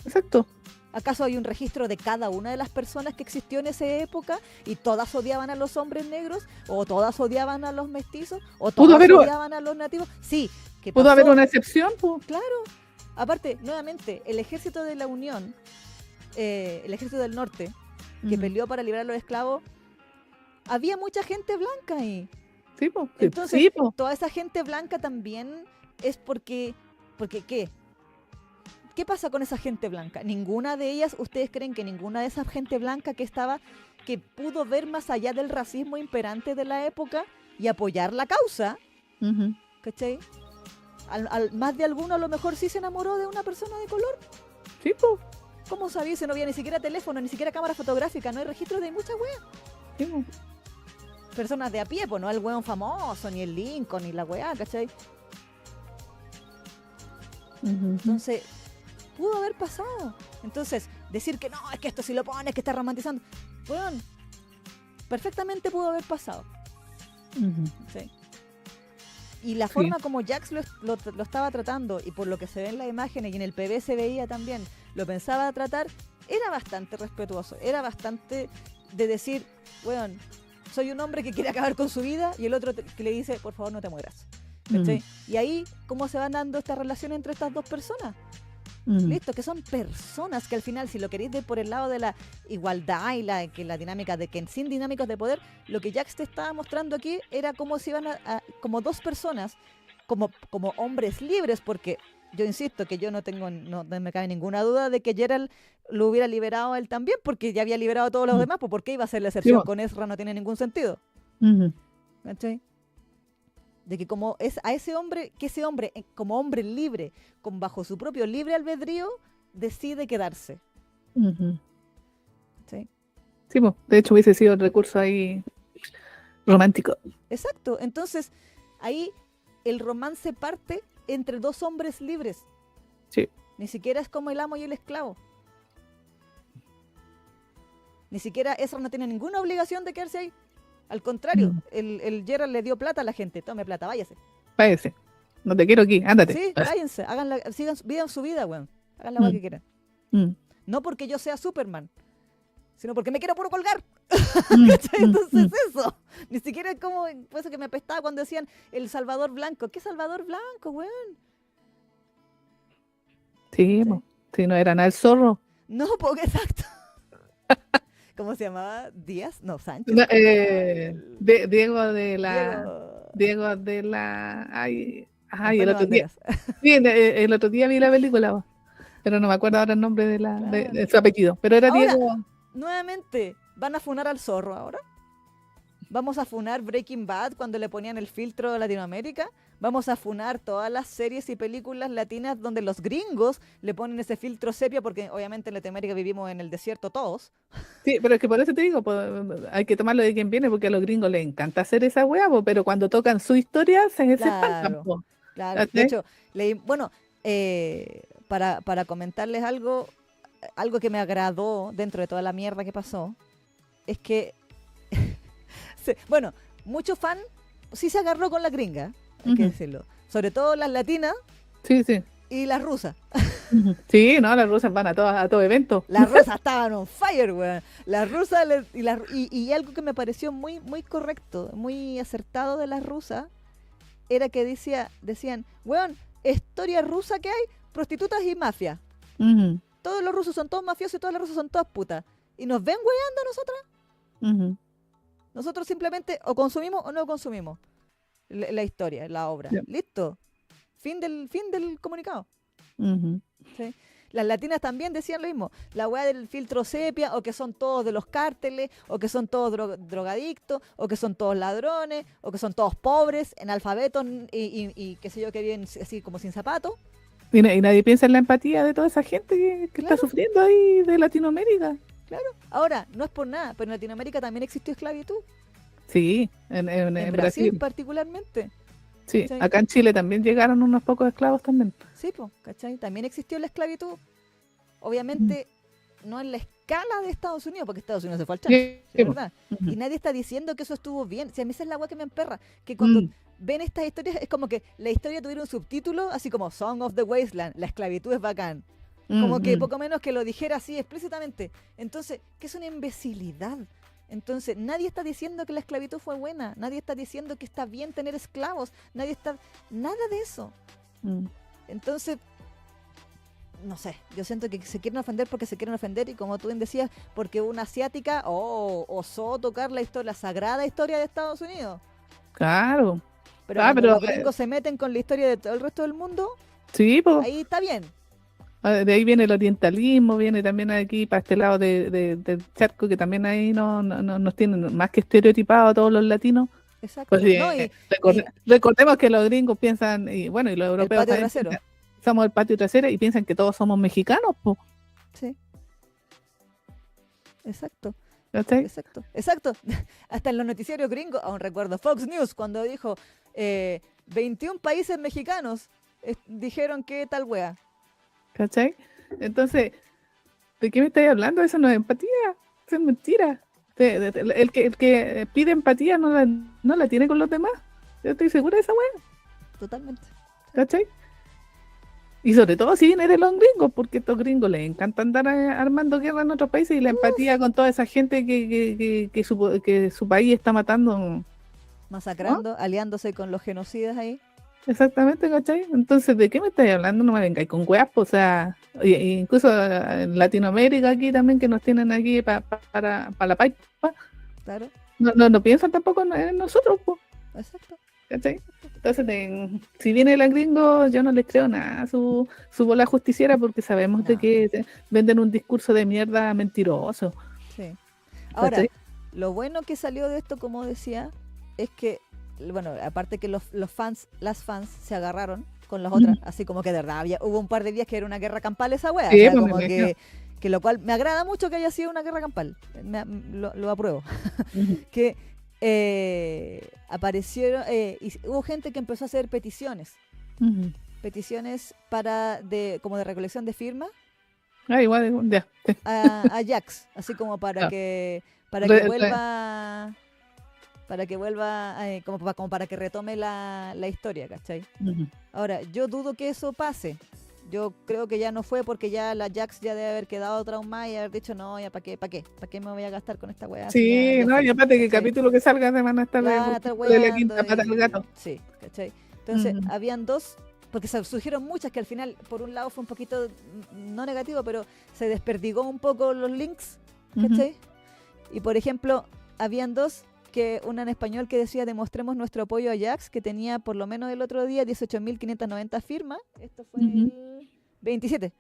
S2: Exacto.
S1: ¿Acaso hay un registro de cada una de las personas que existió en esa época y todas odiaban a los hombres negros, o todas odiaban a los mestizos, o todas odiaban a los nativos? Sí. ¿Qué pasó?
S2: ¿Pudo haber una excepción? Po?
S1: Claro. Aparte, nuevamente, el ejército de la Unión, el ejército del norte, que peleó para liberar a los esclavos, había mucha gente blanca ahí.
S2: Sí, po.
S1: Entonces,
S2: sí, po.
S1: toda esa gente blanca también es porque ¿qué? ¿Qué pasa con esa gente blanca? Ninguna de ellas, ¿ustedes creen que ninguna de esa gente blanca que pudo ver más allá del racismo imperante de la época y apoyar la causa? ¿Cachai? Más de alguno a lo mejor sí se enamoró de una persona de color.
S2: Sí, po.
S1: ¿Cómo sabía? Si no había ni siquiera teléfono, ni siquiera cámara fotográfica, no hay registro de muchas weas.
S2: Sí, po.
S1: Personas de a pie, pues no el weón famoso, ni el Lincoln, ni la wea, ¿cachai? Entonces, pudo haber pasado. Entonces, decir que no, es que esto si lo pones, que está romantizando. Weón, perfectamente pudo haber pasado. ¿Sí? Y la forma como Jax lo estaba tratando, y por lo que se ve en las imágenes y en el PV se veía también, lo pensaba tratar, era bastante respetuoso, era bastante de decir, weón, soy un hombre que quiere acabar con su vida, y el otro que le dice, por favor no te mueras. Y ahí, ¿cómo se van dando esta relación entre estas dos personas? Listo, que son personas que al final, si lo queréis ver por el lado de la igualdad y la dinámica de que sin dinámicas de poder, lo que Jax te estaba mostrando aquí era como si iban como dos personas, como hombres libres, porque yo insisto que yo no me cabe ninguna duda de que Geralt lo hubiera liberado a él también, porque ya había liberado a todos los demás, pues ¿por qué iba a ser la excepción con Ezra? No tiene ningún sentido. ¿Cachai? De que como es a ese hombre, como hombre libre, bajo su propio libre albedrío, decide quedarse. ¿Sí?
S2: Sí, pues, de hecho hubiese sido el recurso ahí romántico.
S1: Exacto, entonces ahí el romance parte entre dos hombres libres.
S2: Sí.
S1: Ni siquiera es como el amo y el esclavo. Ni siquiera Ezra no tiene ninguna obligación de quedarse ahí. Al contrario, el Geralt le dio plata a la gente. Tome plata, váyase.
S2: Váyase. No te quiero aquí, ándate.
S1: Sí, váyanse. Vivan su vida, weón. Hagan la weá que quieran. No porque yo sea Superman. sino porque me quiero puro colgar.
S2: Mm,
S1: Entonces eso, ni siquiera es como, por eso que me apestaba cuando decían el Salvador Blanco. ¿Qué Salvador Blanco, weón?
S2: Sí,
S1: ¿Sí?
S2: si no era nada el zorro.
S1: No, porque exacto. ¿Cómo se llamaba? ¿Díaz? No, Sánchez.
S2: No, Diego
S1: Diego.
S2: Diego de la, ay, el
S1: Antonio
S2: otro día,
S1: Banderas.
S2: sí, el otro día vi la película, pero no me acuerdo ahora el nombre
S1: Claro.
S2: de su apellido, pero era
S1: Ahora,
S2: Diego.
S1: nuevamente, ¿van a funar al zorro ahora? ¿Vamos a funar Breaking Bad cuando le ponían el filtro de Latinoamérica? ¿Vamos a funar todas las series y películas latinas donde los gringos le ponen ese filtro sepia? Porque obviamente en Latinoamérica vivimos en el desierto todos.
S2: Sí, pero es que por eso te digo, hay que tomarlo de quien viene, porque a los gringos les encanta hacer esa weá, pero cuando tocan su historia se espantan,
S1: Claro,
S2: po.
S1: claro. De
S2: ¿Cachai?
S1: hecho, bueno, para comentarles algo que me agradó dentro de toda la mierda que pasó, es que, bueno, mucho fan sí se agarró con la gringa, hay que
S2: Ujú.
S1: decirlo. Sobre todo las latinas
S2: Sí, sí.
S1: y las rusas.
S2: Ujú. Sí, no, las rusas van a todo evento.
S1: Las rusas estaban on fire, weón. Las rusas y algo que me pareció muy, muy correcto, muy acertado de las rusas, era que decían, weón, historia rusa que hay, prostitutas y mafia.
S2: Ujú,
S1: Todos los rusos son todos mafiosos y todas las rusas son todas putas. Y nos ven weyando a nosotras.
S2: ujú.
S1: Nosotros simplemente o consumimos o no consumimos la historia, la obra.
S2: Ya.
S1: Listo. Fin del comunicado.
S2: Ujú.
S1: ¿Sí? Las latinas también decían lo mismo. La weá del filtro sepia, o que son todos de los cárteles, o que son todos drogadictos, o que son todos ladrones, o que son todos pobres, analfabetos y qué sé yo, que viven así como sin zapatos.
S2: Y nadie piensa en la empatía de toda esa gente que está
S1: Claro,
S2: sufriendo ahí de Latinoamérica.
S1: claro. Ahora, no es por nada, pero en Latinoamérica también existió esclavitud.
S2: Sí,
S1: En
S2: en
S1: Brasil
S2: Brasil.
S1: particularmente.
S2: Sí,
S1: ¿Cachai?
S2: acá en Chile también llegaron unos pocos esclavos también.
S1: Sí, pues, ¿cachai? También existió la esclavitud.
S2: Mm.
S1: Obviamente no en la escala de Estados Unidos, porque Estados Unidos se fue al chancho,
S2: Sí,
S1: ¿sí es
S2: po.
S1: verdad? Y
S2: Ujú.
S1: nadie está diciendo que eso estuvo bien. Si a mí esa es la weá que me emperra, que cuando
S2: Mm,
S1: ven estas historias es como que la historia tuviera un subtítulo, así como Song of the Wasteland, la esclavitud es bacán. Como que
S2: mm,
S1: poco menos que lo dijera así explícitamente. Entonces, que es una imbecilidad. Entonces, nadie está diciendo que la esclavitud fue buena, nadie está diciendo que está bien tener esclavos, nadie está... Nada de eso.
S2: mm.
S1: Entonces, no sé, yo siento que se quieren ofender porque se quieren ofender y como tú bien decías, porque una asiática osó tocar la sagrada historia de Estados Unidos.
S2: Claro.
S1: Pero
S2: Ah,
S1: cuando
S2: pero
S1: los gringos se meten con la historia de todo el resto del mundo,
S2: sí, pues.
S1: ahí está bien.
S2: De ahí viene el orientalismo, viene también aquí para este lado del charco, que también ahí nos tienen más que estereotipados a todos los latinos. Pues
S1: Exacto.
S2: sí,
S1: No, y
S2: recordemos que los gringos piensan, y bueno, y los
S1: el
S2: europeos
S1: patio
S2: también
S1: trasero.
S2: piensan, somos el patio trasero y piensan que todos somos mexicanos, pues,
S1: Sí, exacto.
S2: ¿cachai?
S1: Exacto, exacto. Hasta en los noticiarios gringos, aún recuerdo Fox News cuando dijo 21 países mexicanos dijeron que tal wea.
S2: ¿Cachai? Entonces, ¿de qué me estáis hablando? Eso no es empatía, eso es mentira. El que pide empatía no la tiene con los demás. Yo estoy segura de esa weá,
S1: Totalmente.
S2: ¿cachai? Y sobre todo si viene de los gringos, porque a estos gringos les encanta andar armando guerra en otros países y la empatía con toda esa gente que su país está matando, ¿no?
S1: Masacrando, aliándose con los genocidas ahí.
S2: Exactamente, ¿cachai? Entonces, ¿de qué me estáis hablando? No me vengáis con weas, pues, o sea, incluso en Latinoamérica aquí también que nos tienen aquí para la paipa,
S1: Claro,
S2: no piensan tampoco en nosotros, pues,
S1: exacto.
S2: ¿cachai? Entonces, si viene el gringo, yo no les creo nada a su bola justiciera porque sabemos de
S1: No,
S2: que venden un discurso de mierda mentiroso,
S1: sí. Ahora,
S2: ¿cachai?
S1: lo bueno que salió de esto, como decía, es que, bueno, aparte que las fans se agarraron con las otras, así como que de verdad hubo un par de días que era una guerra campal esa wea, o
S2: Sí,
S1: sea,
S2: pues me
S1: como
S2: imagino.
S1: que lo cual me agrada mucho que haya sido una guerra campal, lo apruebo.
S2: Ujú.
S1: Que aparecieron, y hubo gente que empezó a hacer peticiones
S2: Ujú.
S1: como de recolección de firmas
S2: Ah, igual, ya.
S1: a Jax, así como
S2: Ya.
S1: para que
S2: Re- re-
S1: vuelva, como para que retome la historia, ¿cachai?
S2: Ujú.
S1: Ahora, yo dudo que eso pase, Yo creo que ya no fue porque ya la Jax ya debe haber quedado traumada y haber dicho, no, ya ¿para qué me voy a gastar con esta weá?
S2: Sí, no, y aparte que el capítulo que salga se van a estar
S1: van a estar
S2: de la quinta
S1: weando
S2: pata al gato.
S1: Sí, ¿cachai? Entonces, habían dos, porque se surgieron muchas que al final, por un lado fue un poquito, no negativo, pero se desperdigó un poco los links, ¿cachai? Y por ejemplo, habían dos, que una en español que decía demostremos nuestro apoyo a Jax, que tenía por lo menos el otro día 18.590 firmas. Esto fue el 27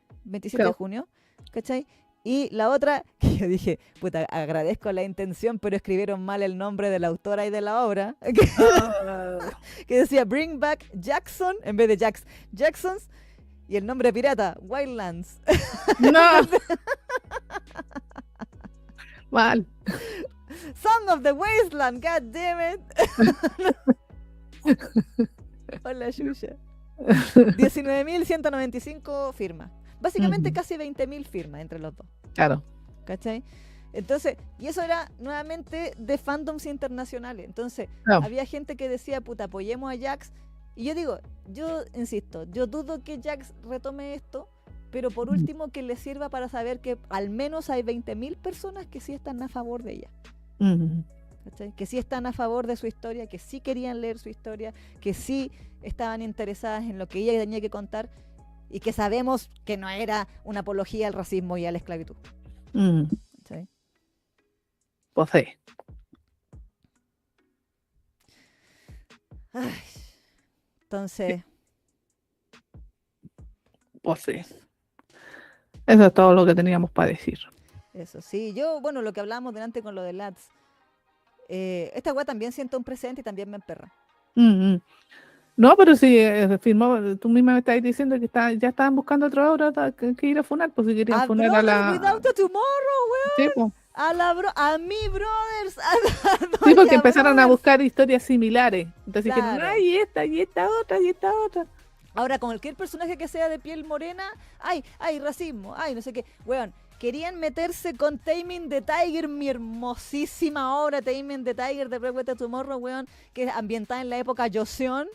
S2: claro.
S1: de junio, ¿cachai? Y la otra, que yo dije, puta, agradezco la intención, pero escribieron mal el nombre de la autora y de la obra, que decía Bring Back Jackson, en vez de Jax, Jacksons, y el nombre pirata, Wildlands.
S2: No. Mal.
S1: Song of the Wasteland, god damn it. Hola, Yuya. 19.195 firmas. Básicamente casi 20.000 firmas entre los dos.
S2: Claro.
S1: ¿Cachai? Entonces, y eso era nuevamente de fandoms internacionales. Entonces, había gente que decía, puta, apoyemos a Jax. Y yo digo, yo insisto, yo dudo que Jax retome esto, pero por último que le sirva para saber que al menos hay 20.000 personas que sí están a favor de ella. ¿Cachai? Que sí están a favor de su historia, que sí querían leer su historia, que sí estaban interesadas en lo que ella tenía que contar y que sabemos que no era una apología al racismo y a la esclavitud. ¿Cachai?
S2: Pues sí.
S1: Ay, entonces...
S2: Pues sí. Eso es todo lo que teníamos para decir.
S1: Eso, sí. Yo, bueno, lo que hablábamos delante con lo de Lads, esta weá también siento un presente y también me emperra.
S2: No, pero si firmó, tú misma me estás diciendo que ya estaban buscando otra obra que ir a funar, pues si querían funar a la...
S1: Without a Tomorrow, weón.
S2: Sí, pues.
S1: A mi brothers.
S2: Sí, porque empezaron a buscar historias similares. Entonces
S1: claro.
S2: dijeron, ay, y esta otra.
S1: Ahora, con cualquier personaje que sea de piel morena, ay, racismo, ay, no sé qué. Weón, querían meterse con Taming the Tiger, mi hermosísima obra Taming the Tiger de Bring Back Tomorrow, weón, que es ambientada en la época Joseon.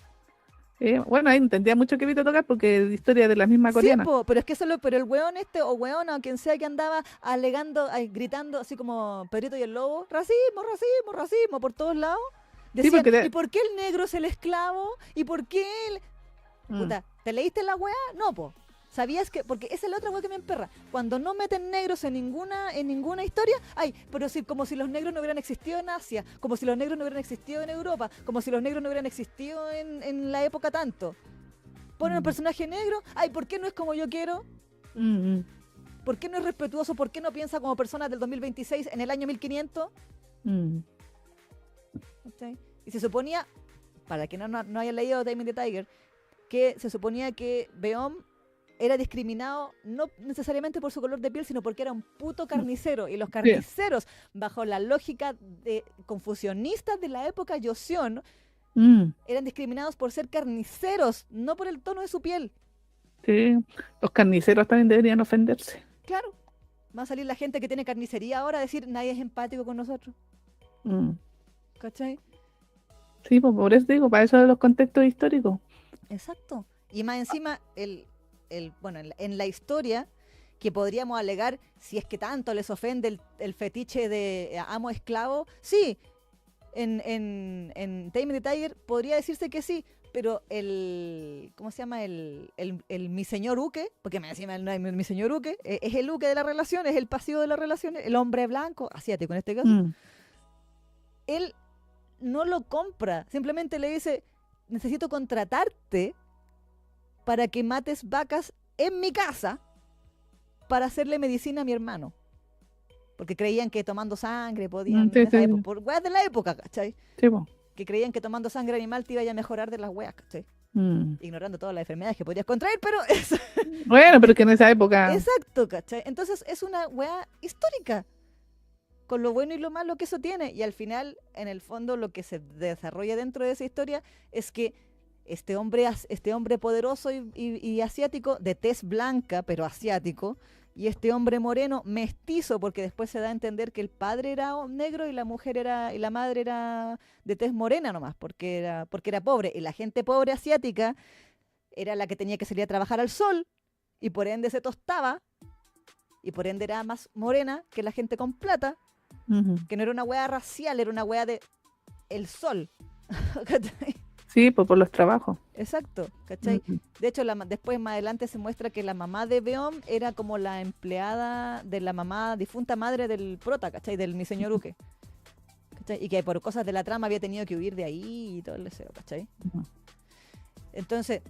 S2: Bueno, ahí entendía mucho que Vito tocar porque es historia de la misma coreana.
S1: Sí, pero es que pero el weón o weona o quien sea que andaba alegando, gritando así como Pedrito y el Lobo, racismo por todos lados. Decían, ¿y por qué el negro es el esclavo? ¿Y por qué él? Puta, ¿te leíste la weá? No, po. ¿Sabías que? Porque esa es la otra weá que me emperra. Cuando no meten negros en ninguna historia, pero como si los negros no hubieran existido en Asia, como si los negros no hubieran existido en Europa, como si los negros no hubieran existido en la época tanto. Ponen un personaje negro, ¿por qué no es como yo quiero? ¿Por qué no es respetuoso? ¿Por qué no piensa como persona del 2026 en el año 1500? ¿Okay? Y se suponía, para que no haya leído Taming the Tiger, que se suponía que Beom era discriminado no necesariamente por su color de piel, sino porque era un puto carnicero. Y los carniceros, bajo la lógica de confusionistas de la época Joseon, eran discriminados por ser carniceros, no por el tono de su piel.
S2: Sí, los carniceros también deberían ofenderse.
S1: Claro, va a salir la gente que tiene carnicería ahora a decir nadie es empático con nosotros. ¿Cachai?
S2: Sí, pues por eso digo, para eso de los contextos históricos.
S1: Exacto. Y más encima, bueno, en la historia, que podríamos alegar, si es que tanto les ofende el fetiche de amo-esclavo, sí, en Taming the Tiger podría decirse que sí, pero ¿cómo se llama? El mi señor Uke, porque me decía mi señor Uke, es el Uke de la relación, es el pasivo de la relación, el hombre blanco, asiático en este caso, él no lo compra, simplemente le dice, necesito contratarte para que mates vacas en mi casa para hacerle medicina a mi hermano. Porque creían que tomando sangre podían... por weas de la época, ¿cachai?
S2: Sí, po.
S1: Que creían que tomando sangre animal te iba a mejorar de las weas, ¿cachai? Ignorando todas las enfermedades que podías contraer, pero...
S2: Bueno, pero que en esa época...
S1: Exacto, ¿cachai? Entonces es una wea histórica, con lo bueno y lo malo que eso tiene. Y al final, en el fondo, lo que se desarrolla dentro de esa historia es que este hombre poderoso y asiático, de tez blanca, pero asiático, y este hombre moreno, mestizo, porque después se da a entender que el padre era negro y la madre era de tez morena nomás, porque era pobre. Y la gente pobre asiática era la que tenía que salir a trabajar al sol, y por ende se tostaba, y por ende era más morena que la gente con plata, que no era una wea racial, era una wea de el sol.
S2: Sí, pues por los trabajos.
S1: Exacto, ¿cachai? De hecho, después más adelante se muestra que la mamá de Beom era como la empleada de la mamá, difunta madre del prota, ¿cachai? Del mi señor Uke. ¿Cachai? Y que por cosas de la trama había tenido que huir de ahí y todo el deseo, ¿cachai? Entonces,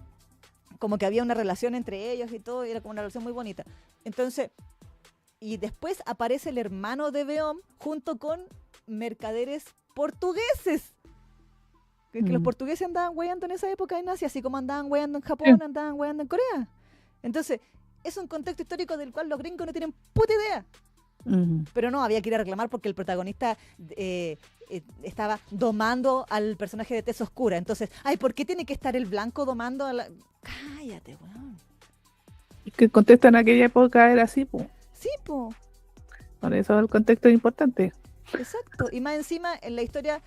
S1: como que había una relación entre ellos y todo, y era como una relación muy bonita. Entonces, y después aparece el hermano de Beom junto con mercaderes portugueses. Que los portugueses andaban weyando en esa época en Asia, así como andaban weyando en Japón, andaban weyando en Corea. Entonces, es un contexto histórico del cual los gringos no tienen puta idea. Pero no, había que ir a reclamar porque el protagonista estaba domando al personaje de tez oscura. Entonces, ay, ¿por qué tiene que estar el blanco domando a la...? Cállate, weón.
S2: Que el contexto en aquella época era así, pues.
S1: Sí, po.
S2: Por eso el contexto es importante.
S1: Exacto. Y más encima, en la historia,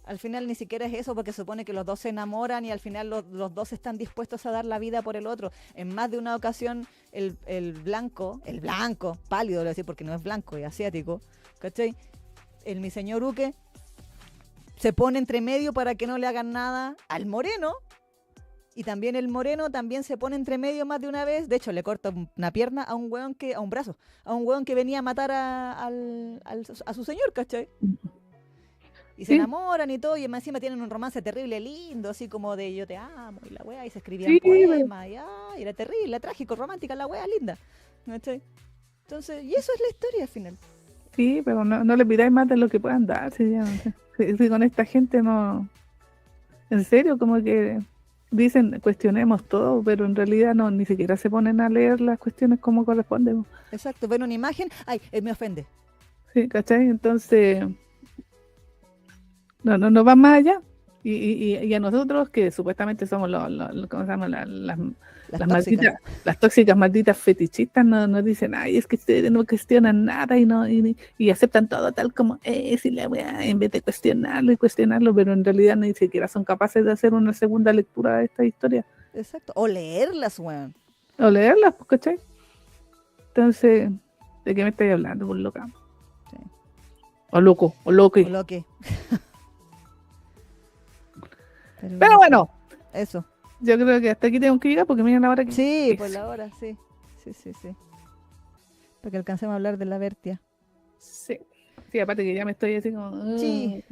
S1: al final ni siquiera es eso, porque supone que los dos se enamoran y al final los dos están dispuestos a dar la vida por el otro. En más de una ocasión, el blanco, pálido, lo voy a decir porque no es blanco, es asiático, ¿cachai? Mi señor Uke se pone entre medio para que no le hagan nada al moreno, y también el moreno también se pone entre medio más de una vez. De hecho, le corta una pierna a un brazo, a un weón que venía a matar a su señor, ¿cachai? Y se enamoran y todo, y encima tienen un romance terrible, lindo, así como de yo te amo, y la wea, y se escribían poemas, y era terrible, trágico, romántica, la wea linda, ¿cachai? Entonces, y eso es la historia al final.
S2: Sí, pero no le pidáis más de lo que puedan dar, si con esta gente no... En serio, como que dicen, cuestionemos todo, pero en realidad no, ni siquiera se ponen a leer las cuestiones como corresponde.
S1: Exacto, ven una imagen, ay, me ofende.
S2: Sí, ¿cachai? Entonces... No va más allá. Y a nosotros, que supuestamente somos ¿cómo se llama? Las malditas, las tóxicas malditas fetichistas, nos dicen, ay, es que ustedes no cuestionan nada y aceptan todo tal como es, y la weá, en vez de cuestionarlo, pero en realidad ni siquiera son capaces de hacer una segunda lectura de esta historia.
S1: Exacto, o leerlas, weón.
S2: O leerlas, pues, ¿cachai? Entonces, ¿de qué me estáis hablando, por loca? Sí. O loco, o loque.
S1: O loque.
S2: Pero bueno,
S1: eso.
S2: Yo creo que hasta aquí tengo que llegar porque miren la hora que...
S1: Sí, por la hora, sí. Sí. Para que alcancemos a hablar de la Bertia.
S2: Sí, aparte que ya me estoy así como...
S1: Sí.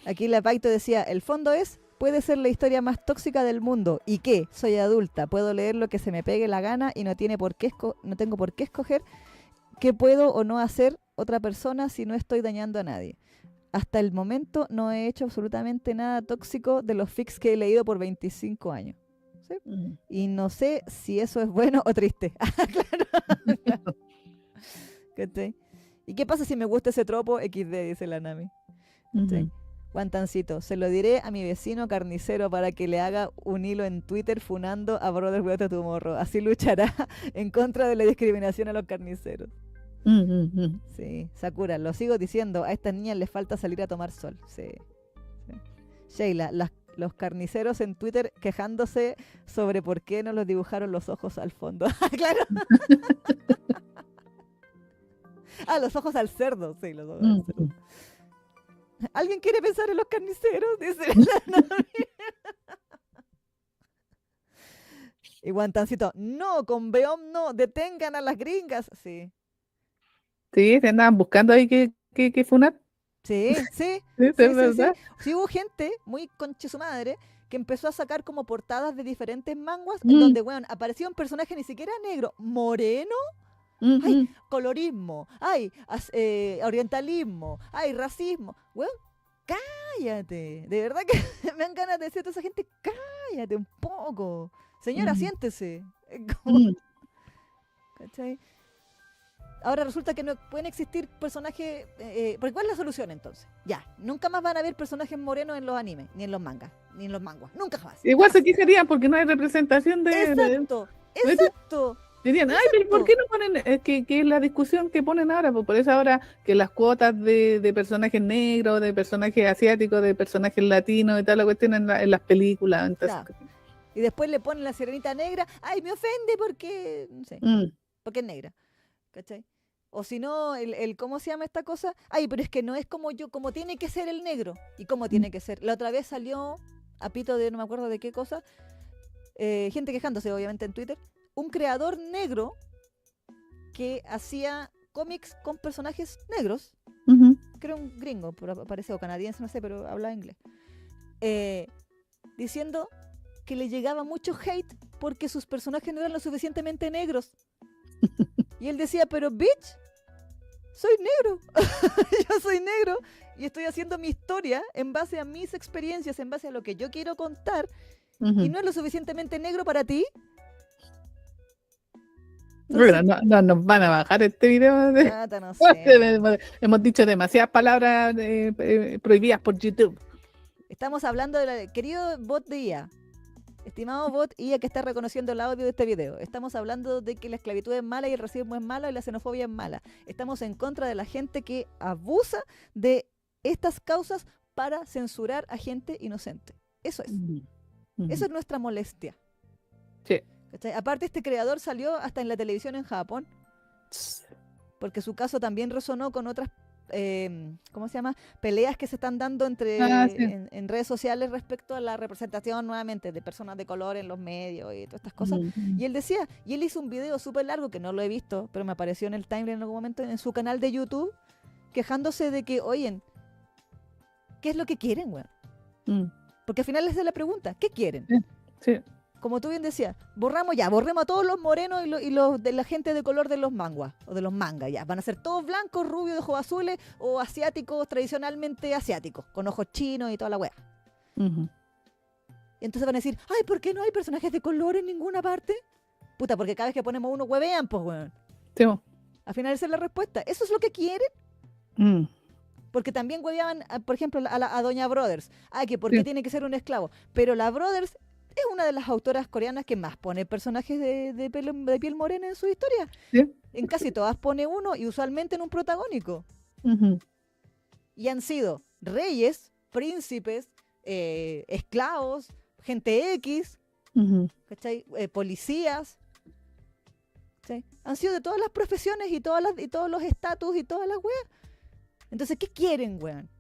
S1: Aquí la Paito decía, el fondo puede ser la historia más tóxica del mundo. ¿Y qué? Soy adulta, puedo leer lo que se me pegue la gana y no tengo por qué escoger qué puedo o no hacer otra persona si no estoy dañando a nadie. Hasta el momento no he hecho absolutamente nada tóxico de los fics que he leído por 25 años. ¿Sí? Y no sé si eso es bueno o triste. Claro. ¿Y qué pasa si me gusta ese tropo XD? Dice la Nami. Guantancito, se lo diré a mi vecino carnicero para que le haga un hilo en Twitter funando a Brother Cuídate tu morro. Así luchará en contra de la discriminación a los carniceros. Sí, Sakura, lo sigo diciendo, a estas niñas les falta salir a tomar sol. Sí. Sheila, los carniceros en Twitter quejándose sobre por qué no los dibujaron los ojos al fondo. Claro. Los ojos al cerdo. Sí, los ojos al cerdo. ¿Alguien quiere pensar en los carniceros? Dice la Nami. Y Guantancito, no, con Beom no, detengan a las gringas. Sí.
S2: Sí, se andaban buscando ahí que funar.
S1: Sí.
S2: Sí, ¿verdad?
S1: Sí, hubo gente muy conche su madre que empezó a sacar como portadas de diferentes manguas en donde, weón, aparecía un personaje ni siquiera negro, moreno. Ay, colorismo, ay, orientalismo, ay, racismo. Weón, cállate. De verdad que me dan ganas de decir a toda esa gente, cállate un poco. Señora, siéntese. ¿Cachai? Ahora resulta que no pueden existir personajes... porque ¿cuál es la solución entonces? Ya, nunca más van a haber personajes morenos en los animes, ni en los mangas, ni en los manguas. Nunca jamás.
S2: Igual se quejarían porque no hay representación de...
S1: Exacto.
S2: Dirían, ay, pero ¿por qué no ponen? Que es la discusión que ponen ahora. Pues por eso ahora que las cuotas de personajes negros, de personajes asiáticos, de personajes latinos y tal, la cuestión en las películas. Entonces,
S1: Y después le ponen la sirenita negra. ¡Ay, me ofende porque... no sé, porque es negra! ¿Cachai? O si no, ¿cómo se llama esta cosa? ¡Ay, pero es que no es como yo, como tiene que ser el negro! ¿Y cómo tiene que ser? La otra vez salió, a pito de no me acuerdo de qué cosa, gente quejándose obviamente en Twitter, un creador negro que hacía cómics con personajes negros, creo un gringo, parece, o canadiense, no sé, pero hablaba inglés, diciendo que le llegaba mucho hate porque sus personajes no eran lo suficientemente negros. Y él decía, pero bitch, soy negro, yo soy negro y estoy haciendo mi historia en base a mis experiencias, en base a lo que yo quiero contar, y no es lo suficientemente negro para ti.
S2: Entonces, no nos van a bajar este video.
S1: No sé.
S2: Hemos dicho demasiadas palabras prohibidas por YouTube.
S1: Estamos hablando querido bot de IA, estimado bot IA que está reconociendo el audio de este video. Estamos hablando de que la esclavitud es mala y el racismo es malo y la xenofobia es mala. Estamos en contra de la gente que abusa de estas causas para censurar a gente inocente. Eso es. Eso es nuestra molestia.
S2: Sí.
S1: Aparte, este creador salió hasta en la televisión en Japón, porque su caso también resonó con otras ¿cómo se llama? Peleas que se están dando en redes sociales respecto a la representación nuevamente de personas de color en los medios y todas estas cosas. Y él decía, y él hizo un video súper largo que no lo he visto, pero me apareció en el timeline en algún momento en su canal de YouTube, quejándose de que, oye, ¿qué es lo que quieren, weón? Porque al final les da la pregunta, ¿qué quieren?
S2: Sí.
S1: Como tú bien decías, borremos a todos los morenos y los de la gente de color de los manguas o de los mangas, ya. Van a ser todos blancos, rubios, de ojos azules o asiáticos, tradicionalmente asiáticos, con ojos chinos y toda la wea. Entonces van a decir, ay, ¿por qué no hay personajes de color en ninguna parte? Puta, porque cada vez que ponemos uno huevean, pues, weón.
S2: Sí.
S1: Al final esa es la respuesta. ¿Eso es lo que quieren? Porque también hueveaban, por ejemplo, a Doña Brothers. Ay, que ¿por qué tiene que ser un esclavo? Pero la Brothers es una de las autoras coreanas que más pone personajes de piel morena en su historia.
S2: ¿Sí?
S1: En casi todas pone uno y usualmente en un protagónico. Y han sido reyes, príncipes, esclavos, gente X, ¿cachai? Policías. ¿Cachai? Han sido de todas las profesiones y todos los estatus y todas las weas. Entonces, ¿qué quieren, weón?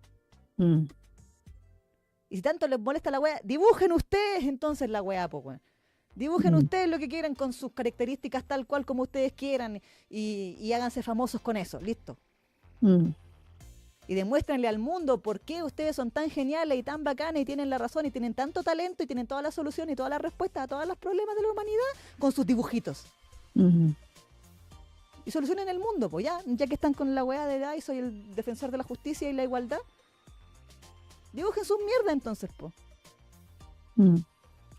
S1: Y si tanto les molesta la wea, dibujen ustedes entonces la wea, pues, weón. Dibujen ustedes lo que quieran con sus características tal cual como ustedes quieran y háganse famosos con eso, listo. Y demuéstrenle al mundo por qué ustedes son tan geniales y tan bacanes y tienen la razón y tienen tanto talento y tienen toda la solución y todas las respuestas a todos los problemas de la humanidad con sus dibujitos. Y solucionen el mundo, pues ya que están con la wea de ay, soy el defensor de la justicia y la igualdad. Dibujen sus mierdas entonces, po.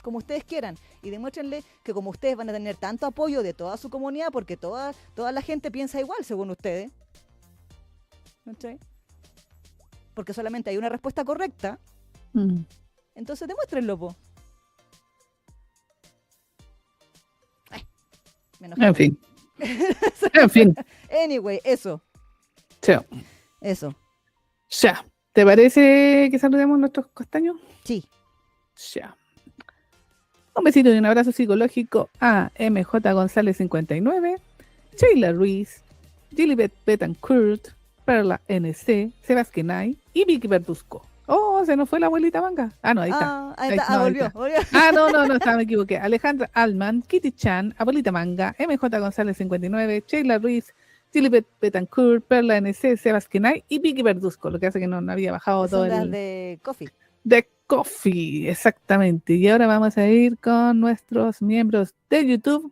S1: Como ustedes quieran. Y demuéstrenle que como ustedes van a tener tanto apoyo de toda su comunidad, porque toda la gente piensa igual, según ustedes. ¿Sí? Porque solamente hay una respuesta correcta. Entonces demuéstrenlo, po. Me enojé.
S2: En fin. En fin.
S1: Anyway, eso.
S2: Sí.
S1: Eso.
S2: Ya. ¿Te parece que saludemos a nuestros costaños?
S1: Sí.
S2: Ya. Un besito y un abrazo psicológico a MJ González 59, Sheila Ruiz, Gilibet Betancourt, Perla NC, Sebastián Ay y Vicky Verduzco. Oh, se nos fue la abuelita manga. Ah, no, ahí está.
S1: Ahí está. Volvió.
S2: Ah, no, me equivoqué. Alejandra Alman, Kitty Chan, abuelita manga, MJ González 59, Sheila Ruiz, Gilibet Betancourt, Perla NC, Sebastián Ay y Vicky Verduzco. Lo que hace que no había bajado todo
S1: el... de Coffee.
S2: De Coffee, exactamente. Y ahora vamos a ir con nuestros miembros de YouTube.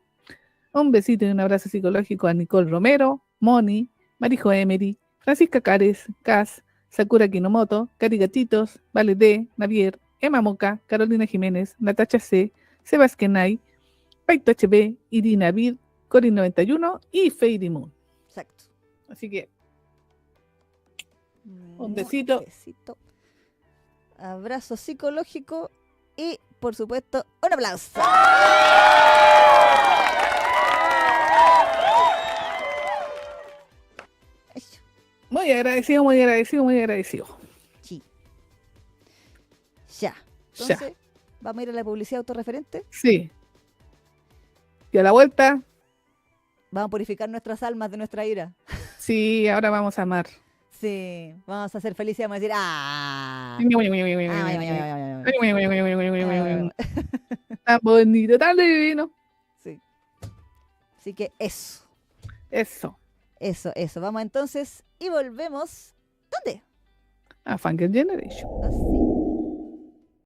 S2: Un besito y un abrazo psicológico a Nicole Romero, Moni, Marijo Emery, Francisca Cares, Cas, Sakura Kinomoto, Cari Gatitos, Vale D, Navier, Emma Moca, Carolina Jiménez, Natacha C, Sebastián Ay, Paito HB, Irina Vid, Corin 91 y Fairy Moon.
S1: Exacto.
S2: Así que un besito.
S1: Abrazo psicológico y, por supuesto, un aplauso.
S2: Muy agradecido, muy agradecido, muy agradecido.
S1: Sí. Ya. Entonces, Vamos a ir a la publicidad autorreferente.
S2: Sí. Y a la vuelta.
S1: Vamos a purificar nuestras almas de nuestra ira.
S2: Sí, ahora vamos a amar.
S1: Sí, vamos a ser felices y vamos a decir ¡ah!
S2: Tan bonito, tan divino.
S1: Sí. Así que eso.
S2: Eso.
S1: Vamos entonces y volvemos. ¿Dónde?
S2: A Funky Generation.
S1: Así.